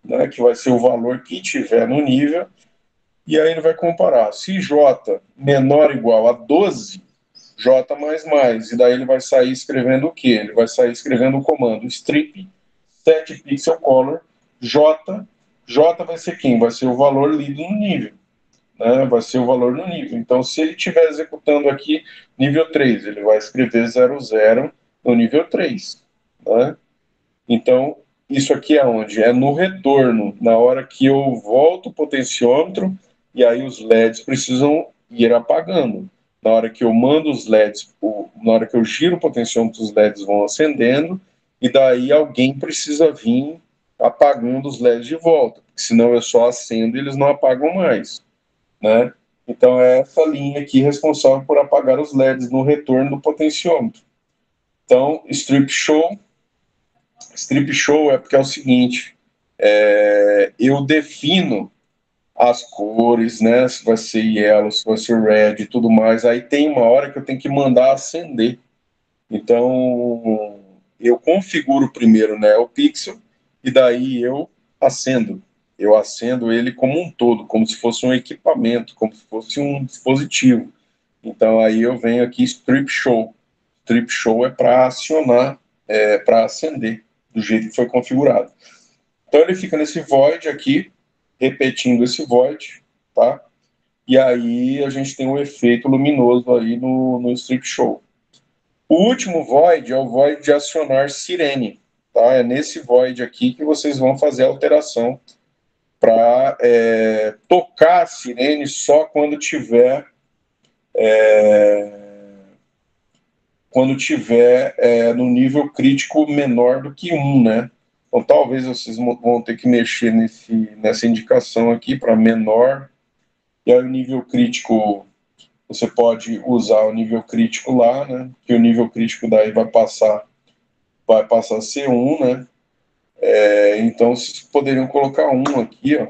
né, que vai ser o valor que tiver no nível, e aí ele vai comparar. Se j menor ou igual a 12, j mais, e daí ele vai sair escrevendo o quê? Ele vai sair escrevendo o comando strip set pixel color j vai ser quem? Vai ser o valor lido no nível, né? Vai ser o valor no nível. Então, se ele estiver executando aqui nível 3, ele vai escrever 00 no nível 3, né? Então, isso aqui é onde? É no retorno, na hora que eu volto o potenciômetro, e aí os LEDs precisam ir apagando. Na hora que eu mando os LEDs, na hora que eu giro o potenciômetro, os LEDs vão acendendo, e daí alguém precisa vir apagando os LEDs de volta, porque senão eu só acendo e eles não apagam mais, né? Então é essa linha aqui responsável por apagar os LEDs no retorno do potenciômetro. Então, strip show é porque é o seguinte, eu defino as cores, né? Se vai ser yellow, se vai ser red e tudo mais. Aí tem uma hora que eu tenho que mandar acender. Então, eu configuro primeiro, né, o pixel e daí eu acendo. Eu acendo ele como um todo, como se fosse um equipamento, como se fosse um dispositivo. Então, aí eu venho aqui strip show. Strip show é para acionar, para acender, do jeito que foi configurado. Então, ele fica nesse void aqui, repetindo esse void, tá? E aí a gente tem um efeito luminoso aí no strip show. O último void é o void de acionar sirene, tá? É nesse void aqui que vocês vão fazer a alteração para tocar a sirene só quando tiver no nível crítico menor do que 1, né? Então talvez vocês vão ter que mexer nessa indicação aqui para menor, e aí o nível crítico, você pode usar o nível crítico lá, né? Que o nível crítico daí vai passar a ser 1, né? Então vocês poderiam colocar 1 aqui, ó,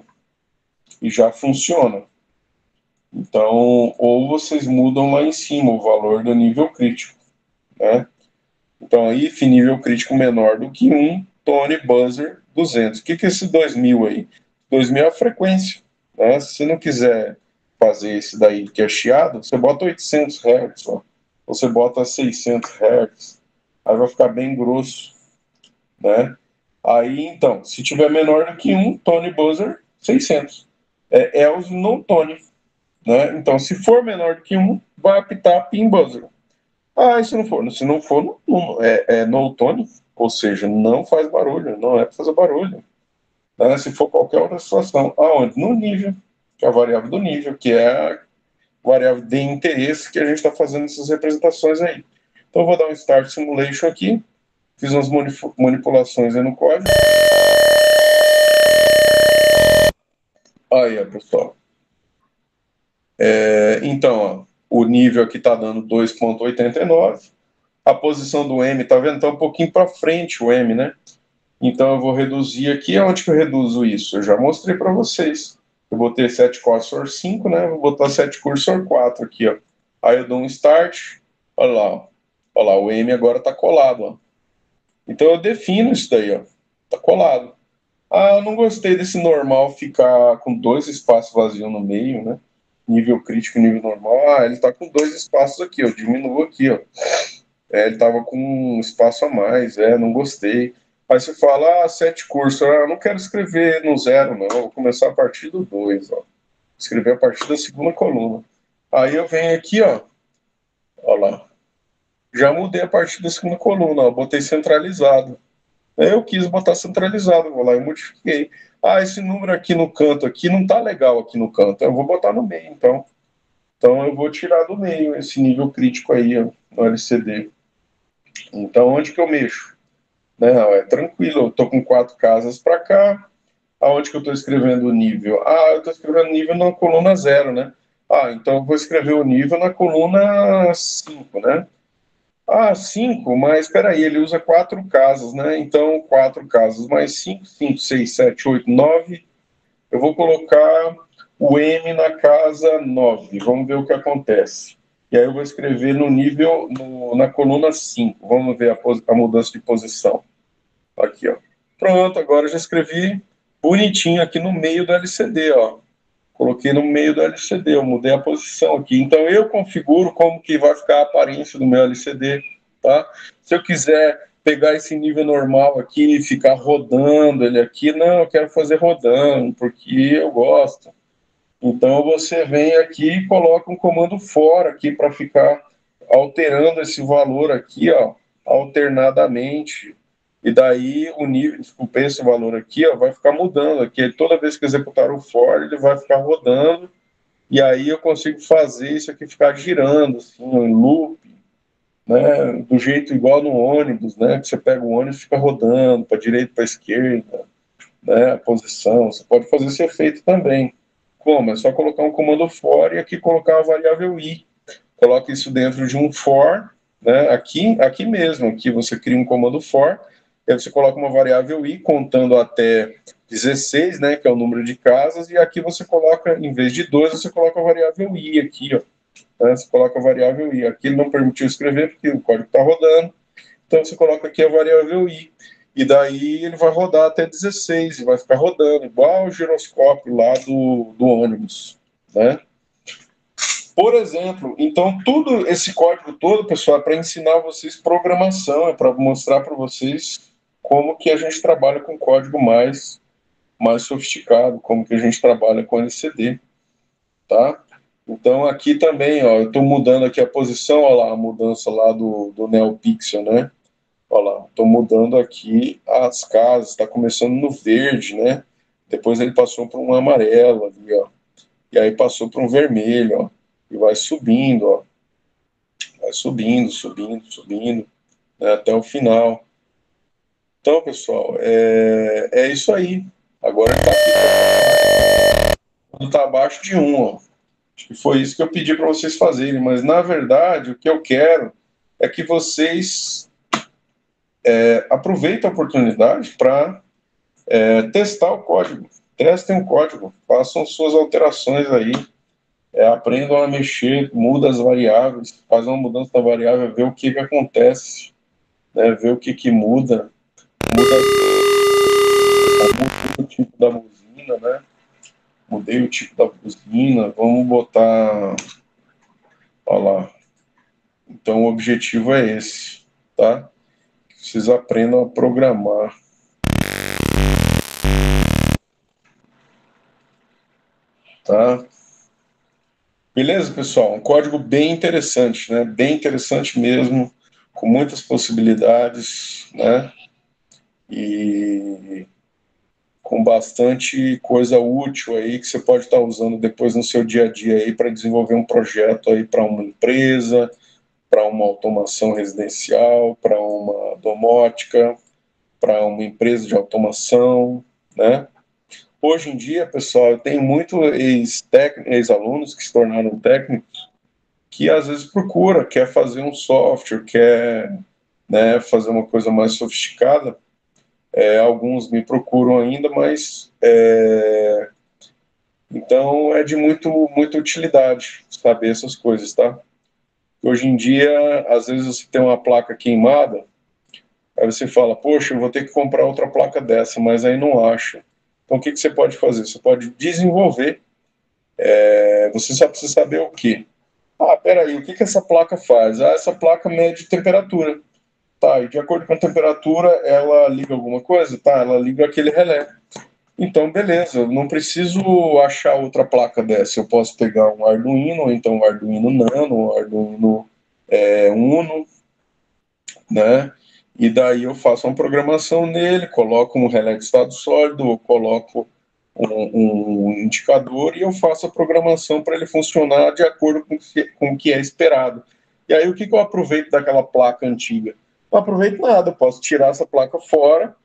e já funciona. Então, ou vocês mudam lá em cima o valor do nível crítico, né? Então, if nível crítico menor do que 1, tone buzzer 200. O que é esse 2000 aí? 2000 é a frequência, né? Se você não quiser fazer esse daí que é chiado, você bota 800 Hz, ó. Você bota 600 Hz, aí vai ficar bem grosso, né? Aí, então, se tiver menor do que 1, tone buzzer 600. Else no tone, né? Então, se for menor do que 1, vai apitar pin buzzer. Ah, e se não for, no tone, ou seja, não faz barulho, não é para fazer barulho. Né? Se for qualquer outra situação, aonde? No nível, que é a variável do nível, que é a variável de interesse que a gente está fazendo essas representações aí. Então, eu vou dar um Start Simulation aqui, fiz umas manipulações aí no código. Aí, pessoal. Então, ó, o nível aqui está dando 2,89. A posição do M, tá vendo? Está um pouquinho para frente o M, né? Então eu vou reduzir aqui. Onde que eu reduzo isso? Eu já mostrei para vocês. Eu botei 7 cursor 5, né? Vou botar 7 cursor 4 aqui, ó. Aí eu dou um Start. Olha lá, ó. Olha lá, o M agora está colado, ó. Então eu defino isso daí, ó. Está colado. Ah, eu não gostei desse normal ficar com 2 espaços vazios no meio, né? Nível crítico e nível normal. Ah, ele está com 2 espaços aqui, ó. Diminuo aqui, ó. Ele estava com um espaço a mais, não gostei. Aí você fala, 7 cursos, eu não quero escrever no 0, não, vou começar a partir do 2, ó. Escrever a partir da segunda coluna. Aí eu venho aqui, ó lá, já mudei a partir da segunda coluna, ó, botei centralizado. Eu quis botar centralizado, vou lá e modifiquei. Ah, esse número aqui no canto aqui não tá legal aqui no canto, eu vou botar no meio, então Então eu vou tirar do meio esse nível crítico aí, ó, no LCD. Então onde que eu mexo? Né? É tranquilo, eu estou com 4 casas para cá. Aonde que eu estou escrevendo o nível? Ah, eu estou escrevendo nível na coluna 0, né? Ah, então eu vou escrever o nível na coluna 5, né? Ah, 5, mas espera aí, ele usa 4 casas, né? Então 4 casas mais 5, 5, 6, 7, 8, 9. Eu vou colocar o M na casa 9. Vamos ver o que acontece. E aí eu vou escrever no nível, na coluna 5. Vamos ver a mudança de posição. Aqui, ó. Pronto, agora eu já escrevi bonitinho aqui no meio do LCD, ó. Coloquei no meio do LCD, eu mudei a posição aqui. Então eu configuro como que vai ficar a aparência do meu LCD, tá? Se eu quiser pegar esse nível normal aqui e ficar rodando ele aqui, não, eu quero fazer rodando, porque eu gosto. Então você vem aqui e coloca um comando fora aqui para ficar alterando esse valor aqui, ó, alternadamente. E daí o nível, desculpa, esse valor aqui, ó, vai ficar mudando aqui. Toda vez que executar o for, ele vai ficar rodando. E aí eu consigo fazer isso aqui ficar girando, assim, em loop, né? Do jeito igual no ônibus, né? Que você pega o ônibus e fica rodando para direita, para esquerda, né? A posição. Você pode fazer esse efeito também. Como? É só colocar um comando for e aqui colocar a variável i. Coloca isso dentro de um for, né? Aqui mesmo, aqui você cria um comando for, aí você coloca uma variável i contando até 16, né, que é o número de casas, e aqui você coloca, em vez de 2, você coloca a variável i aqui, ó. Né? Você coloca a variável i. Aqui ele não permitiu escrever porque o código está rodando, então você coloca aqui a variável i. E daí ele vai rodar até 16 e vai ficar rodando, igual o giroscópio lá do ônibus, né? Por exemplo, então tudo esse código todo, pessoal, é para ensinar vocês programação, é para mostrar para vocês como que a gente trabalha com código mais sofisticado, como que a gente trabalha com LCD, tá? Então aqui também, ó, eu estou mudando aqui a posição, ó lá, a mudança lá do NeoPixel, né? Ó lá, estou mudando aqui as casas, está começando no verde, né? Depois ele passou para um amarelo ali, ó. E aí passou para um vermelho, ó. E vai subindo, ó. Vai subindo, subindo, subindo, né, até o final. Então, pessoal, é isso aí. Agora está aqui, está abaixo de 1, ó. Acho que foi isso que eu pedi para vocês fazerem, mas na verdade o que eu quero é que vocês aproveitem a oportunidade para testar o código. Testem o código, façam suas alterações aí, aprendam a mexer, muda as variáveis, faz uma mudança da variável, vê o que acontece, né, ver o que muda, muda o tipo da buzina, né? Mudei o tipo da buzina, vamos botar, olha lá. Então o objetivo é esse, tá? Vocês aprendam a programar. Tá? Beleza, pessoal? Um código bem interessante, né? Bem interessante mesmo, com muitas possibilidades, né? E com bastante coisa útil aí que você pode estar usando depois no seu dia a dia aí para desenvolver um projeto aí para uma empresa, para uma automação residencial, para uma domótica, para uma empresa de automação, né? Hoje em dia, pessoal, tem muito ex-alunos que se tornaram técnicos que às vezes procura, quer fazer um software, quer, né, fazer uma coisa mais sofisticada. Alguns me procuram ainda, mas então é de muita utilidade saber essas coisas, tá? Hoje em dia, às vezes você tem uma placa queimada, aí você fala, poxa, eu vou ter que comprar outra placa dessa, mas aí não acha. Então o que você pode fazer? Você pode desenvolver, você só precisa saber o quê? Ah, peraí, o que essa placa faz? Ah, essa placa mede temperatura. Tá, e de acordo com a temperatura, ela liga alguma coisa? Tá, ela liga aquele relé. Então, beleza, eu não preciso achar outra placa dessa. Eu posso pegar um Arduino, ou então um Arduino Nano, um Arduino Uno, né? E daí eu faço uma programação nele, coloco um relé de estado sólido, coloco um indicador e eu faço a programação para ele funcionar de acordo com o que é esperado. E aí, o que eu aproveito daquela placa antiga? Não aproveito nada, eu posso tirar essa placa fora,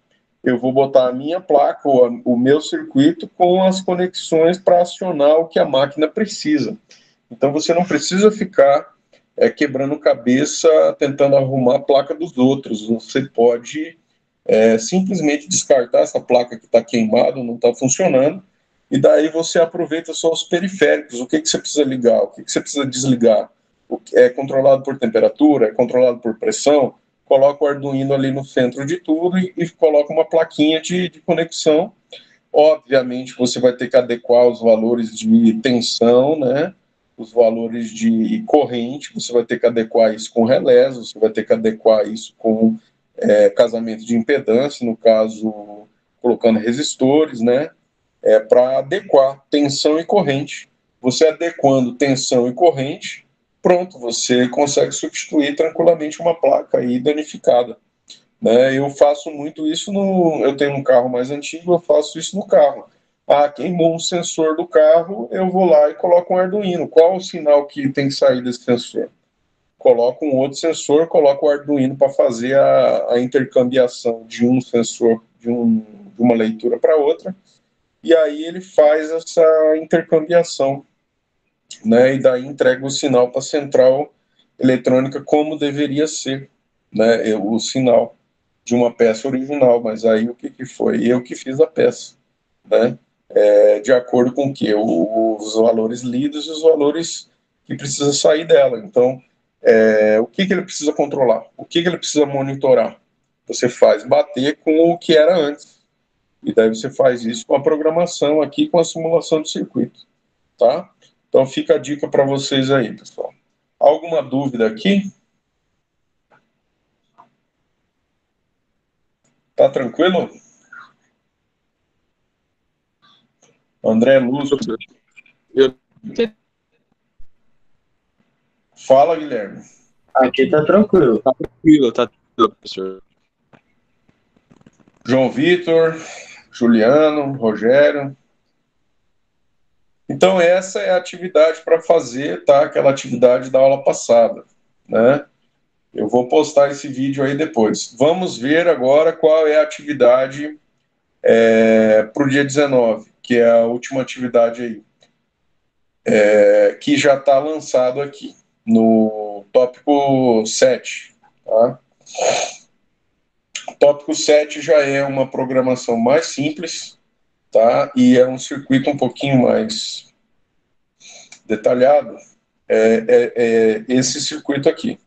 eu vou botar a minha placa, o meu circuito, com as conexões para acionar o que a máquina precisa. Então, você não precisa ficar quebrando cabeça tentando arrumar a placa dos outros. Você pode simplesmente descartar essa placa que está queimada, não está funcionando, e daí você aproveita só os periféricos. O que você precisa ligar, o que você precisa desligar. É controlado por temperatura, é controlado por pressão. Coloca o Arduino ali no centro de tudo e coloca uma plaquinha de conexão. Obviamente, você vai ter que adequar os valores de tensão, né? Os valores de corrente, você vai ter que adequar isso com relés, você vai ter que adequar isso com casamento de impedância, no caso, colocando resistores, né? Para adequar tensão e corrente. Você adequando tensão e corrente, pronto, você consegue substituir tranquilamente uma placa aí danificada. Né? Eu faço muito isso eu tenho um carro mais antigo, eu faço isso no carro. Queimou um sensor do carro, eu vou lá e coloco um Arduino. Qual o sinal que tem que sair desse sensor? Coloco um outro sensor, coloco o Arduino para fazer a intercambiação de um sensor de uma leitura para outra, e aí ele faz essa intercambiação, né? E daí entrega o sinal para a central eletrônica como deveria ser, né? O sinal de uma peça original, mas aí o que foi? Eu que fiz a peça, né? De acordo com os valores lidos e os valores que precisa sair dela. Então, o que ele precisa controlar? O que ele precisa monitorar? Você faz bater com o que era antes. E daí você faz isso com a programação aqui, com a simulação de circuito, tá? Então fica a dica para vocês aí, pessoal. Alguma dúvida aqui? Tá tranquilo? André Luz. Fala, Guilherme. Aqui tá tranquilo. Tá tranquilo, professor. João Vitor, Juliano, Rogério. Então, essa é a atividade para fazer, tá? Aquela atividade da aula passada, né? Eu vou postar esse vídeo aí depois. Vamos ver agora qual é a atividade para o dia 19, que é a última atividade aí, que já está lançado aqui, no tópico 7, tá? O tópico 7 já é uma programação mais simples, tá? E é um circuito um pouquinho mais detalhado, esse circuito aqui.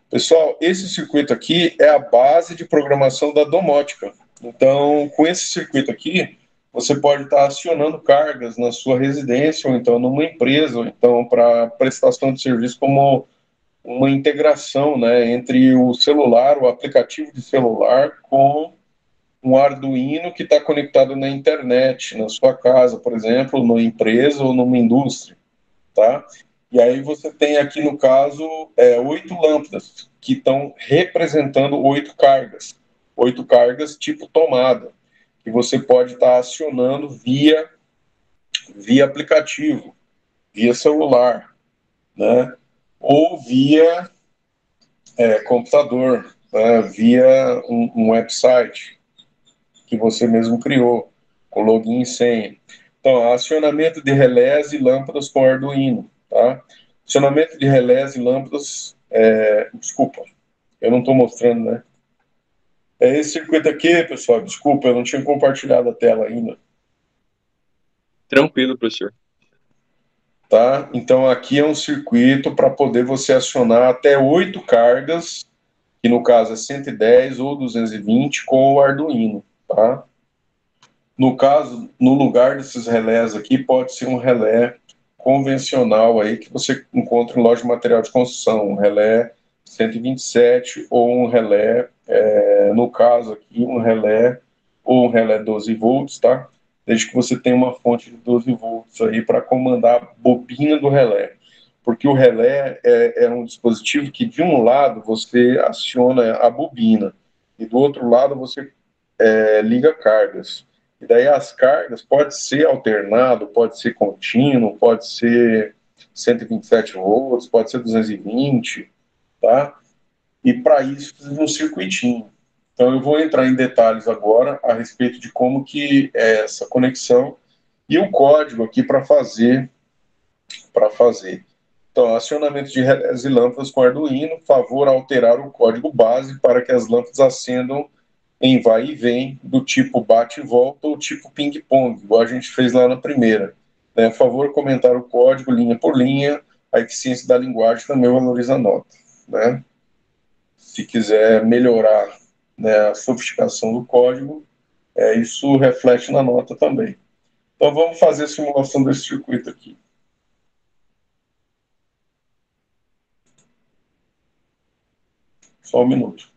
Pessoal, esse circuito aqui é a base de programação da domótica. Então, com esse circuito aqui, você pode estar acionando cargas na sua residência, ou então numa empresa, ou então para prestação de serviço, como uma integração, né, entre o celular, o aplicativo de celular, com um Arduino que está conectado na internet, na sua casa, por exemplo, numa empresa ou numa indústria, tá? E aí você tem aqui, no caso, 8 lâmpadas, que estão representando 8 cargas tipo tomada, que você pode estar acionando via aplicativo, via celular, né? Ou via computador, né? Via um website que você mesmo criou, com login e senha. Então, acionamento de relés e lâmpadas com Arduino, tá? Acionamento de relés e lâmpadas, desculpa, eu não estou mostrando, né? Esse circuito aqui, pessoal, desculpa, eu não tinha compartilhado a tela ainda. Tranquilo, professor. Tá? Então, aqui é um circuito para poder você acionar até 8 cargas, que no caso é 110 ou 220, com o Arduino, tá? No caso, no lugar desses relés aqui, pode ser um relé convencional aí que você encontra em loja de material de construção, um relé 127 ou um relé, no caso aqui, um relé ou um relé 12 volts, tá? Desde que você tenha uma fonte de 12 volts aí para comandar a bobina do relé. Porque o relé é um dispositivo que, de um lado, você aciona a bobina e do outro lado você liga cargas. E daí as cargas pode ser alternado, pode ser contínuo, pode ser 127 volts, pode ser 220, tá? E para isso precisa de um circuitinho. Então eu vou entrar em detalhes agora a respeito de como que é essa conexão e o código aqui para fazer. Então, acionamento de relés e lâmpadas com Arduino, favor alterar o código base para que as lâmpadas acendam em vai e vem do tipo bate e volta ou tipo ping-pong, igual a gente fez lá na primeira. Né? Favor comentar o código linha por linha, a eficiência da linguagem também valoriza a nota. Né? Se quiser melhorar, né, a sofisticação do código, isso reflete na nota também. Então vamos fazer a simulação desse circuito aqui. Só um minuto.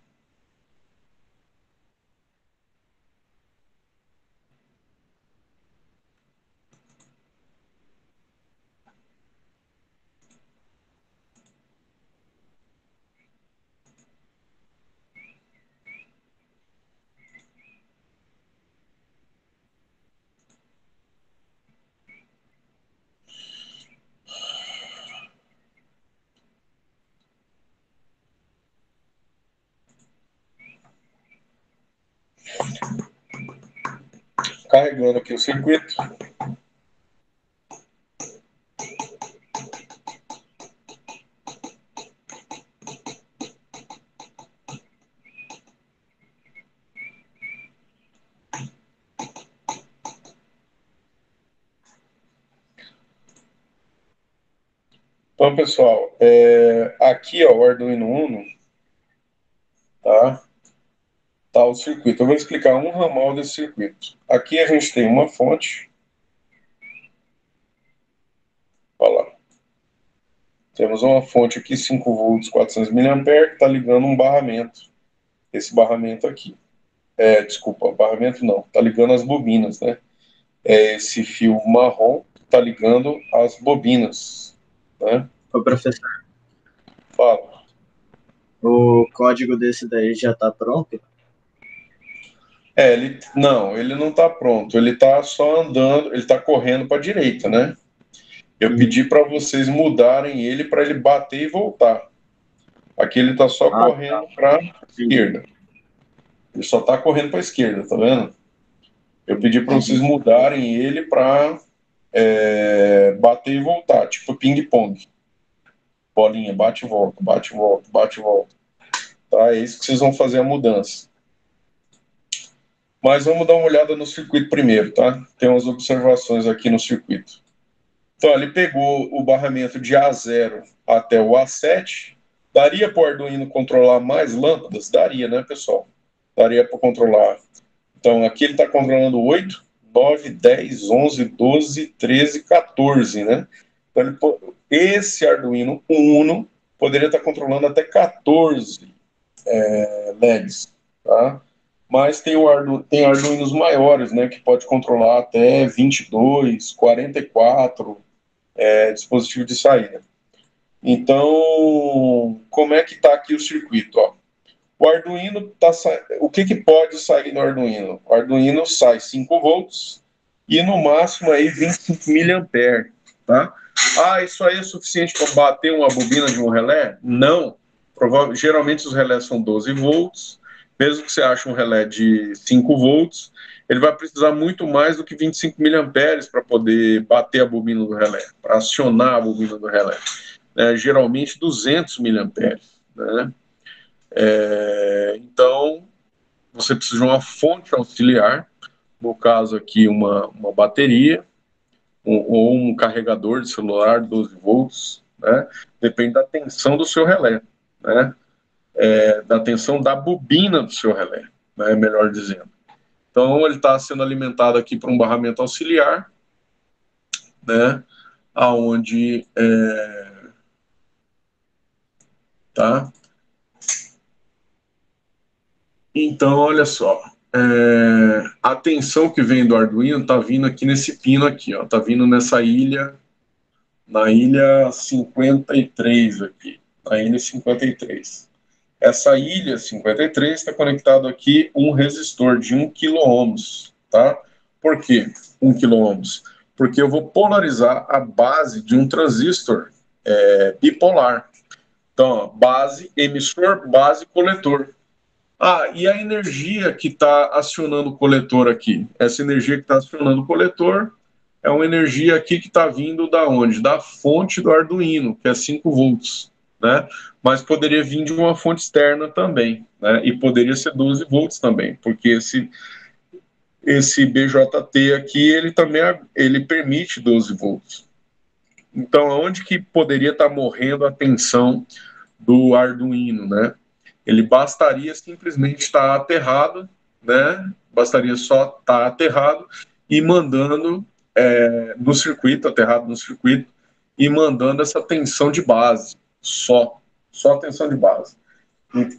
Carregando aqui o circuito. Então, pessoal, aqui, ó, o Arduino Uno, tá o circuito. Eu vou explicar um ramal desse circuito. Aqui a gente tem uma fonte. Olha lá. Temos uma fonte aqui, 5 volts, 400 mA, que está ligando um barramento. Esse barramento aqui. Desculpa, barramento não. Está ligando as bobinas, né? Esse fio marrom está ligando as bobinas, né? Ô, professor, Fala. o código desse daí já está pronto? Ele não está pronto. Ele está só andando, ele está correndo para a direita, né? Eu pedi para vocês mudarem ele para ele bater e voltar. Aqui ele está só correndo para a esquerda. Ele só está correndo para a esquerda, tá vendo? Eu pedi para vocês mudarem ele para bater e voltar, tipo ping-pong. Bolinha, bate e volta, bate e volta, bate e volta. Tá? É isso que vocês vão fazer a mudança. Mas vamos dar uma olhada no circuito primeiro, tá? Tem umas observações aqui no circuito. Então, ele pegou o barramento de A0 até o A7. Daria para o Arduino controlar mais lâmpadas? Daria, né, pessoal? Daria para controlar. Então, aqui ele está controlando 8, 9, 10, 11, 12, 13, 14, né? Então, esse Arduino Uno poderia estar controlando até 14 LEDs, tá? Mas tem Arduinos maiores, né, que pode controlar até 22, 44 dispositivos de saída. Então, como é que está aqui o circuito? Ó? O Arduino o que pode sair no Arduino? O Arduino sai 5 volts e no máximo aí 25 mA, tá? Isso aí é suficiente para bater uma bobina de um relé? Não. Geralmente os relés são 12 volts. Mesmo que você ache um relé de 5 volts, ele vai precisar muito mais do que 25 mA para poder bater a bobina do relé, para acionar a bobina do relé. Geralmente 200 mA, né? Então, você precisa de uma fonte auxiliar, no caso aqui uma bateria, ou um carregador de celular, 12 volts, né? Depende da tensão do seu relé, né? Da tensão da bobina do seu relé, né? Melhor dizendo. Então, ele está sendo alimentado aqui por um barramento auxiliar, né? Aonde tá? Então, olha só, a tensão que vem do Arduino está vindo aqui nesse pino aqui, ó, está vindo nessa ilha, na ilha 53 aqui, na ilha 53. Essa ilha 53 está conectado aqui um resistor de 1 kΩ, tá? Por quê 1 kΩ? Porque eu vou polarizar a base de um transistor bipolar. Então, ó, base, emissor, base, coletor. Ah, e a energia que está acionando o coletor aqui? Essa energia que está acionando o coletor é uma energia aqui que está vindo da onde? Da fonte do Arduino, que é 5 volts, né? Mas poderia vir de uma fonte externa também, né? E poderia ser 12 volts também, porque esse BJT aqui, ele também ele permite 12 volts. Então, aonde que poderia estar morrendo a tensão do Arduino, né? Ele bastaria simplesmente estar aterrado, né? Bastaria só estar aterrado e mandando no circuito, aterrado no circuito, e mandando essa tensão de base, só tensão de base.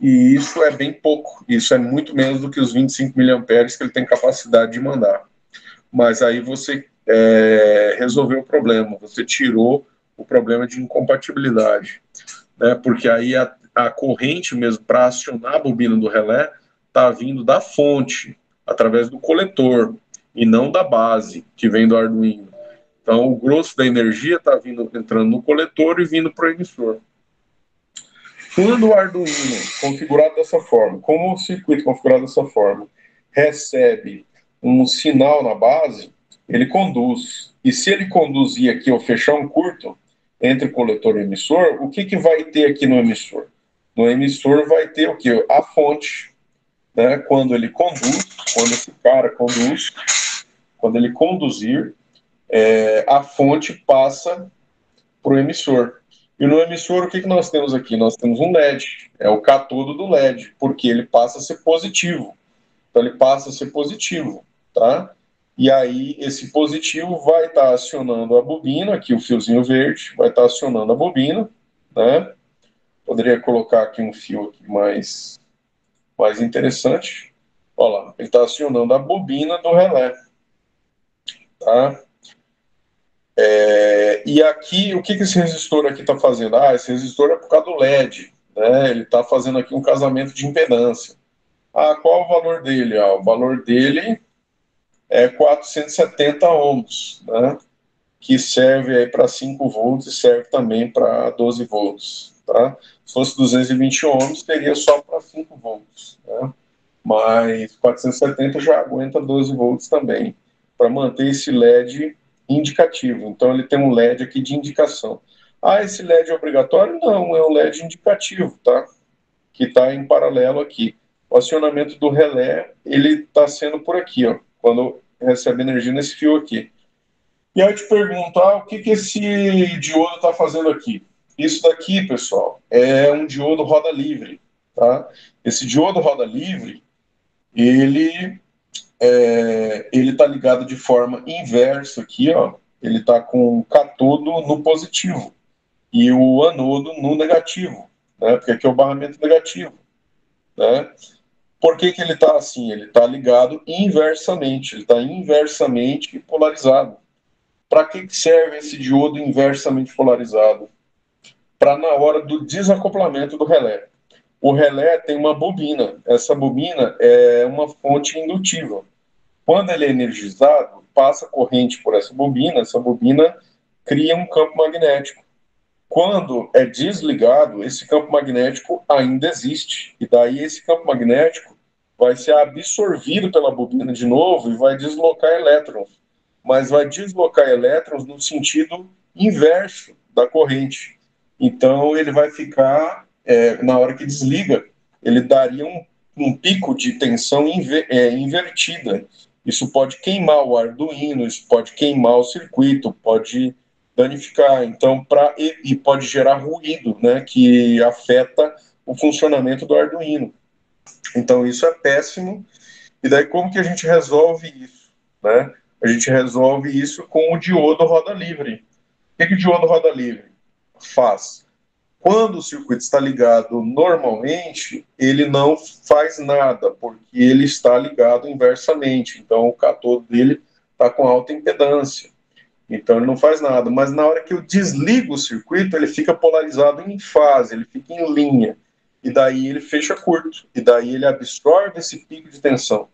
E isso é bem pouco, isso é muito menos do que os 25 miliamperes que ele tem capacidade de mandar. Mas aí você resolveu o problema, você tirou o problema de incompatibilidade, né? Porque aí a corrente mesmo para acionar a bobina do relé está vindo da fonte, através do coletor, e não da base, que vem do Arduino. Então, o grosso da energia está entrando no coletor e vindo para o emissor. Quando o Arduino, configurado dessa forma, como o circuito configurado dessa forma, recebe um sinal na base, ele conduz. E se ele conduzir aqui ou fechar um curto entre coletor e emissor, o que vai ter aqui no emissor? No emissor vai ter o quê? A fonte, né? Quando ele conduz, quando esse cara conduz, quando ele conduzir, a fonte passa para o emissor. E no emissor, o que nós temos aqui? Nós temos um LED, é o catodo do LED, porque ele passa a ser positivo. Então, ele passa a ser positivo, tá? E aí, esse positivo vai estar acionando a bobina, aqui o fiozinho verde, vai estar acionando a bobina, né? Poderia colocar aqui um fio aqui mais interessante. Olha lá, ele está acionando a bobina do relé, tá? E aqui, o que esse resistor aqui está fazendo? Ah, esse resistor é por causa do LED, né? Ele está fazendo aqui um casamento de impedância. Ah, qual o valor dele? Ah, o valor dele é 470 ohms, né? Que serve aí para 5 volts e serve também para 12 volts, tá? Se fosse 220 ohms, teria só para 5 volts, né? Mas 470 já aguenta 12 volts também, para manter esse LED indicativo. Então, ele tem um LED aqui de indicação. Ah, esse LED é obrigatório? Não, é um LED indicativo, tá? Que está em paralelo aqui. O acionamento do relé, ele está sendo por aqui, ó, quando recebe energia nesse fio aqui. E aí eu te pergunto, o que esse diodo está fazendo aqui? Isso daqui, pessoal, é um diodo roda livre, tá? Esse diodo roda livre, ele está ligado de forma inversa aqui, ó. Ele está com o catodo no positivo e o anodo no negativo, né? Porque aqui é o barramento negativo, né? Por que ele está assim? Ele está ligado inversamente, ele está inversamente polarizado. Para que serve esse diodo inversamente polarizado? Para na hora do desacoplamento do relé. O relé tem uma bobina. Essa bobina é uma fonte indutiva. Quando ele é energizado, passa corrente por essa bobina cria um campo magnético. Quando é desligado, esse campo magnético ainda existe. E daí esse campo magnético vai ser absorvido pela bobina de novo e vai deslocar elétrons. Mas vai deslocar elétrons no sentido inverso da corrente. Então ele vai ficar, na hora que desliga, ele daria um pico de tensão invertida. Isso pode queimar o Arduino, isso pode queimar o circuito, pode danificar, então, e pode gerar ruído, né, que afeta o funcionamento do Arduino. Então, isso é péssimo. E daí, como que a gente resolve isso, né? A gente resolve isso com o diodo roda livre. O que o diodo roda livre faz? Quando o circuito está ligado normalmente, ele não faz nada, porque ele está ligado inversamente. Então, o catodo dele está com alta impedância. Então, ele não faz nada. Mas na hora que eu desligo o circuito, ele fica polarizado em fase, ele fica em linha. E daí ele fecha curto. E daí ele absorve esse pico de tensão.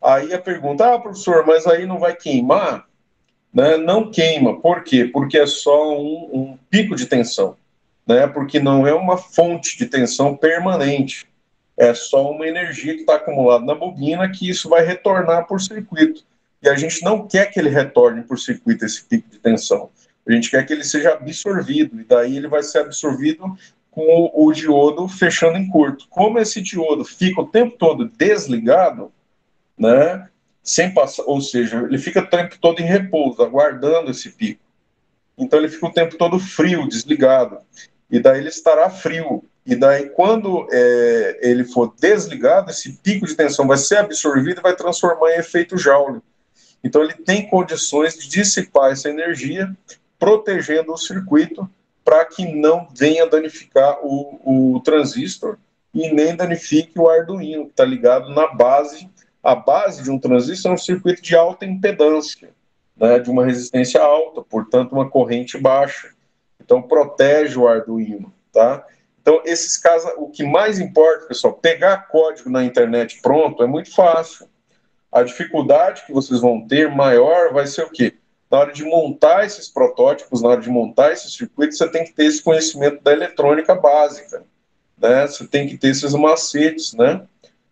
Aí a pergunta, professor, mas aí não vai queimar? Né? Não queima. Por quê? Porque é só um pico de tensão, né? Porque não é uma fonte de tensão permanente. É só uma energia que está acumulada na bobina que isso vai retornar por circuito. E a gente não quer que ele retorne por circuito esse pico de tensão. A gente quer que ele seja absorvido, e daí ele vai ser absorvido com o diodo fechando em curto. Como esse diodo fica o tempo todo desligado, né, sem passar, ou seja, ele fica o tempo todo em repouso, aguardando esse pico. Então ele fica o tempo todo frio, desligado. E daí ele estará frio. E daí, quando ele for desligado, esse pico de tensão vai ser absorvido e vai transformar em efeito Joule. Então ele tem condições de dissipar essa energia, protegendo o circuito para que não venha danificar o transistor e nem danifique o Arduino, que está ligado na base. A base de um transistor é um circuito de alta impedância, né, de uma resistência alta, portanto uma corrente baixa. Então protege o Arduino, tá? Então esses casos, o que mais importa, pessoal, pegar código na internet pronto é muito fácil. A dificuldade que vocês vão ter maior vai ser o quê? Na hora de montar esses protótipos, na hora de montar esses circuitos, você tem que ter esse conhecimento da eletrônica básica, né? Você tem que ter esses macetes, né?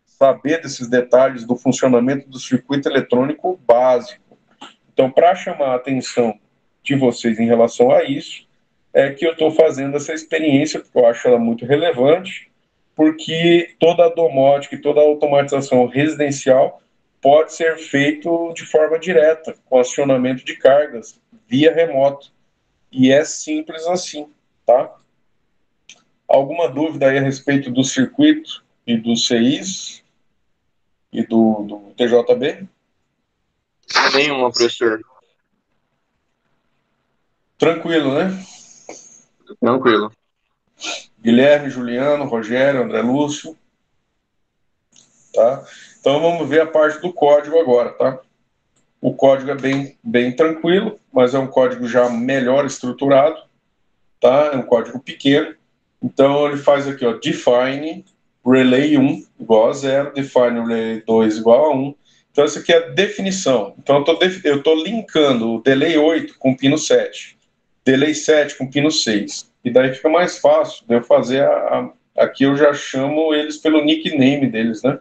Saber desses detalhes do funcionamento do circuito eletrônico básico. Então, para chamar a atenção de vocês em relação a isso, é que eu estou fazendo essa experiência, porque eu acho ela muito relevante, porque toda a domótica e toda a automatização residencial pode ser feito de forma direta, com acionamento de cargas, via remoto. E é simples assim, tá? Alguma dúvida aí a respeito do circuito e do CIs e do TJB? Nenhuma, professor. Tranquilo, né? Tranquilo. Guilherme, Juliano, Rogério, André Lúcio, tá? Então vamos ver a parte do código agora, tá? O código é bem tranquilo, mas é um código já melhor estruturado, tá? É um código pequeno. Então ele faz aqui, ó, define relay 1 igual a 0, define relay 2 igual a 1. Então essa aqui é a definição. Então eu estou linkando o delay 8 com pino 7, delay 7 com pino 6. E daí fica mais fácil de eu fazer aqui eu já chamo eles pelo nickname deles, né?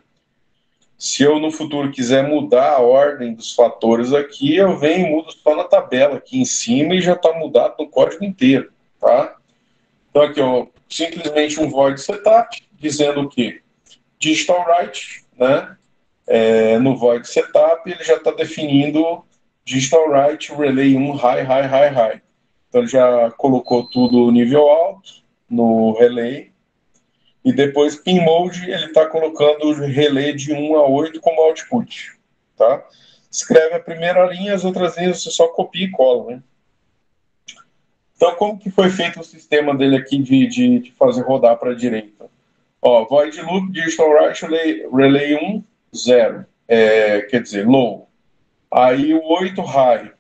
Se eu no futuro quiser mudar a ordem dos fatores aqui, eu venho e mudo só na tabela aqui em cima e já está mudado no código inteiro, tá? Então aqui, ó, simplesmente um void setup, dizendo o quê? Digital write, né? No void setup ele já está definindo digital write relay 1 high, high, high, high. Então ele já colocou tudo nível alto no relay. E depois, pin mode, ele está colocando o relay de 1 a 8 como output. Tá? Escreve a primeira linha, as outras linhas você só copia e cola. Né? Então, como que foi feito o sistema dele aqui de fazer rodar para a direita? Ó, void loop, digital write, relay 1, 0. Quer dizer, low. Aí o 8, high.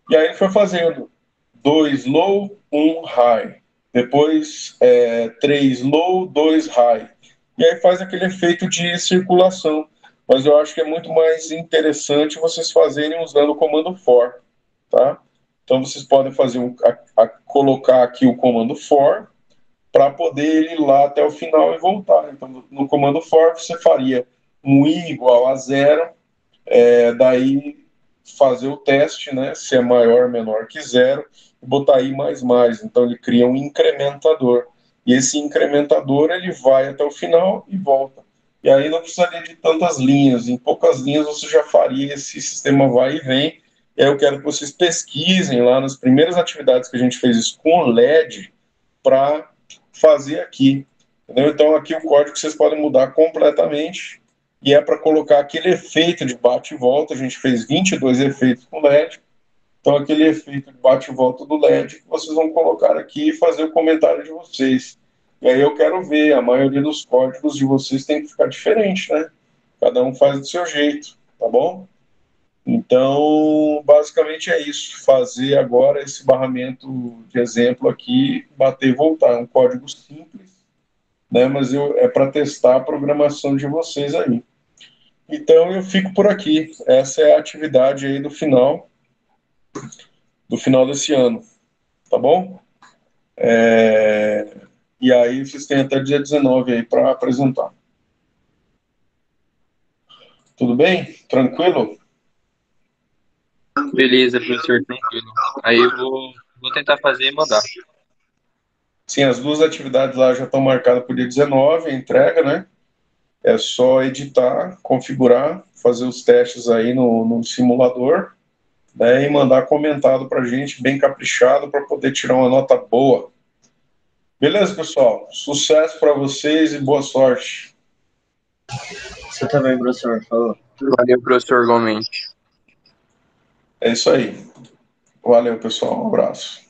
E aí ele foi fazendo 2 low, 1 high. Depois 3 low, 2 high. E aí faz aquele efeito de circulação. Mas eu acho que é muito mais interessante vocês fazerem usando o comando for, tá? Então vocês podem fazer colocar aqui o comando for para poder ele ir lá até o final e voltar. Então no comando for você faria um i igual a 0, daí fazer o teste, né? Se é maior ou menor que 0, e botar i mais mais. Então ele cria um incrementador. E esse incrementador ele vai até o final e volta. E aí não precisaria de tantas linhas. Em poucas linhas você já faria esse sistema vai e vem. E aí eu quero que vocês pesquisem lá nas primeiras atividades que a gente fez isso com o LED para fazer aqui. Entendeu? Então aqui o código vocês podem mudar completamente. E é para colocar aquele efeito de bate e volta. A gente fez 22 efeitos com LED. Então, aquele efeito de bate e volta do LED que vocês vão colocar aqui e fazer o comentário de vocês. E aí eu quero ver, a maioria dos códigos de vocês tem que ficar diferente, né? Cada um faz do seu jeito, tá bom? Então, basicamente é isso. Fazer agora esse barramento de exemplo aqui, bater e voltar. É um código simples, né? Mas é para testar a programação de vocês aí. Então eu fico por aqui. Essa é a atividade aí do final desse ano, tá bom? E aí vocês têm até dia 19 aí para apresentar. Tudo bem? Tranquilo? Beleza, professor, tranquilo. Aí eu vou tentar fazer e mandar. Sim, as duas atividades lá já estão marcadas para o dia 19, a entrega, né? É só editar, configurar, fazer os testes aí no simulador, né? E mandar comentado para a gente, bem caprichado, para poder tirar uma nota boa. Beleza, pessoal? Sucesso para vocês e boa sorte. Você também, professor. Falou. Valeu, professor, igualmente. É isso aí. Valeu, pessoal. Um abraço.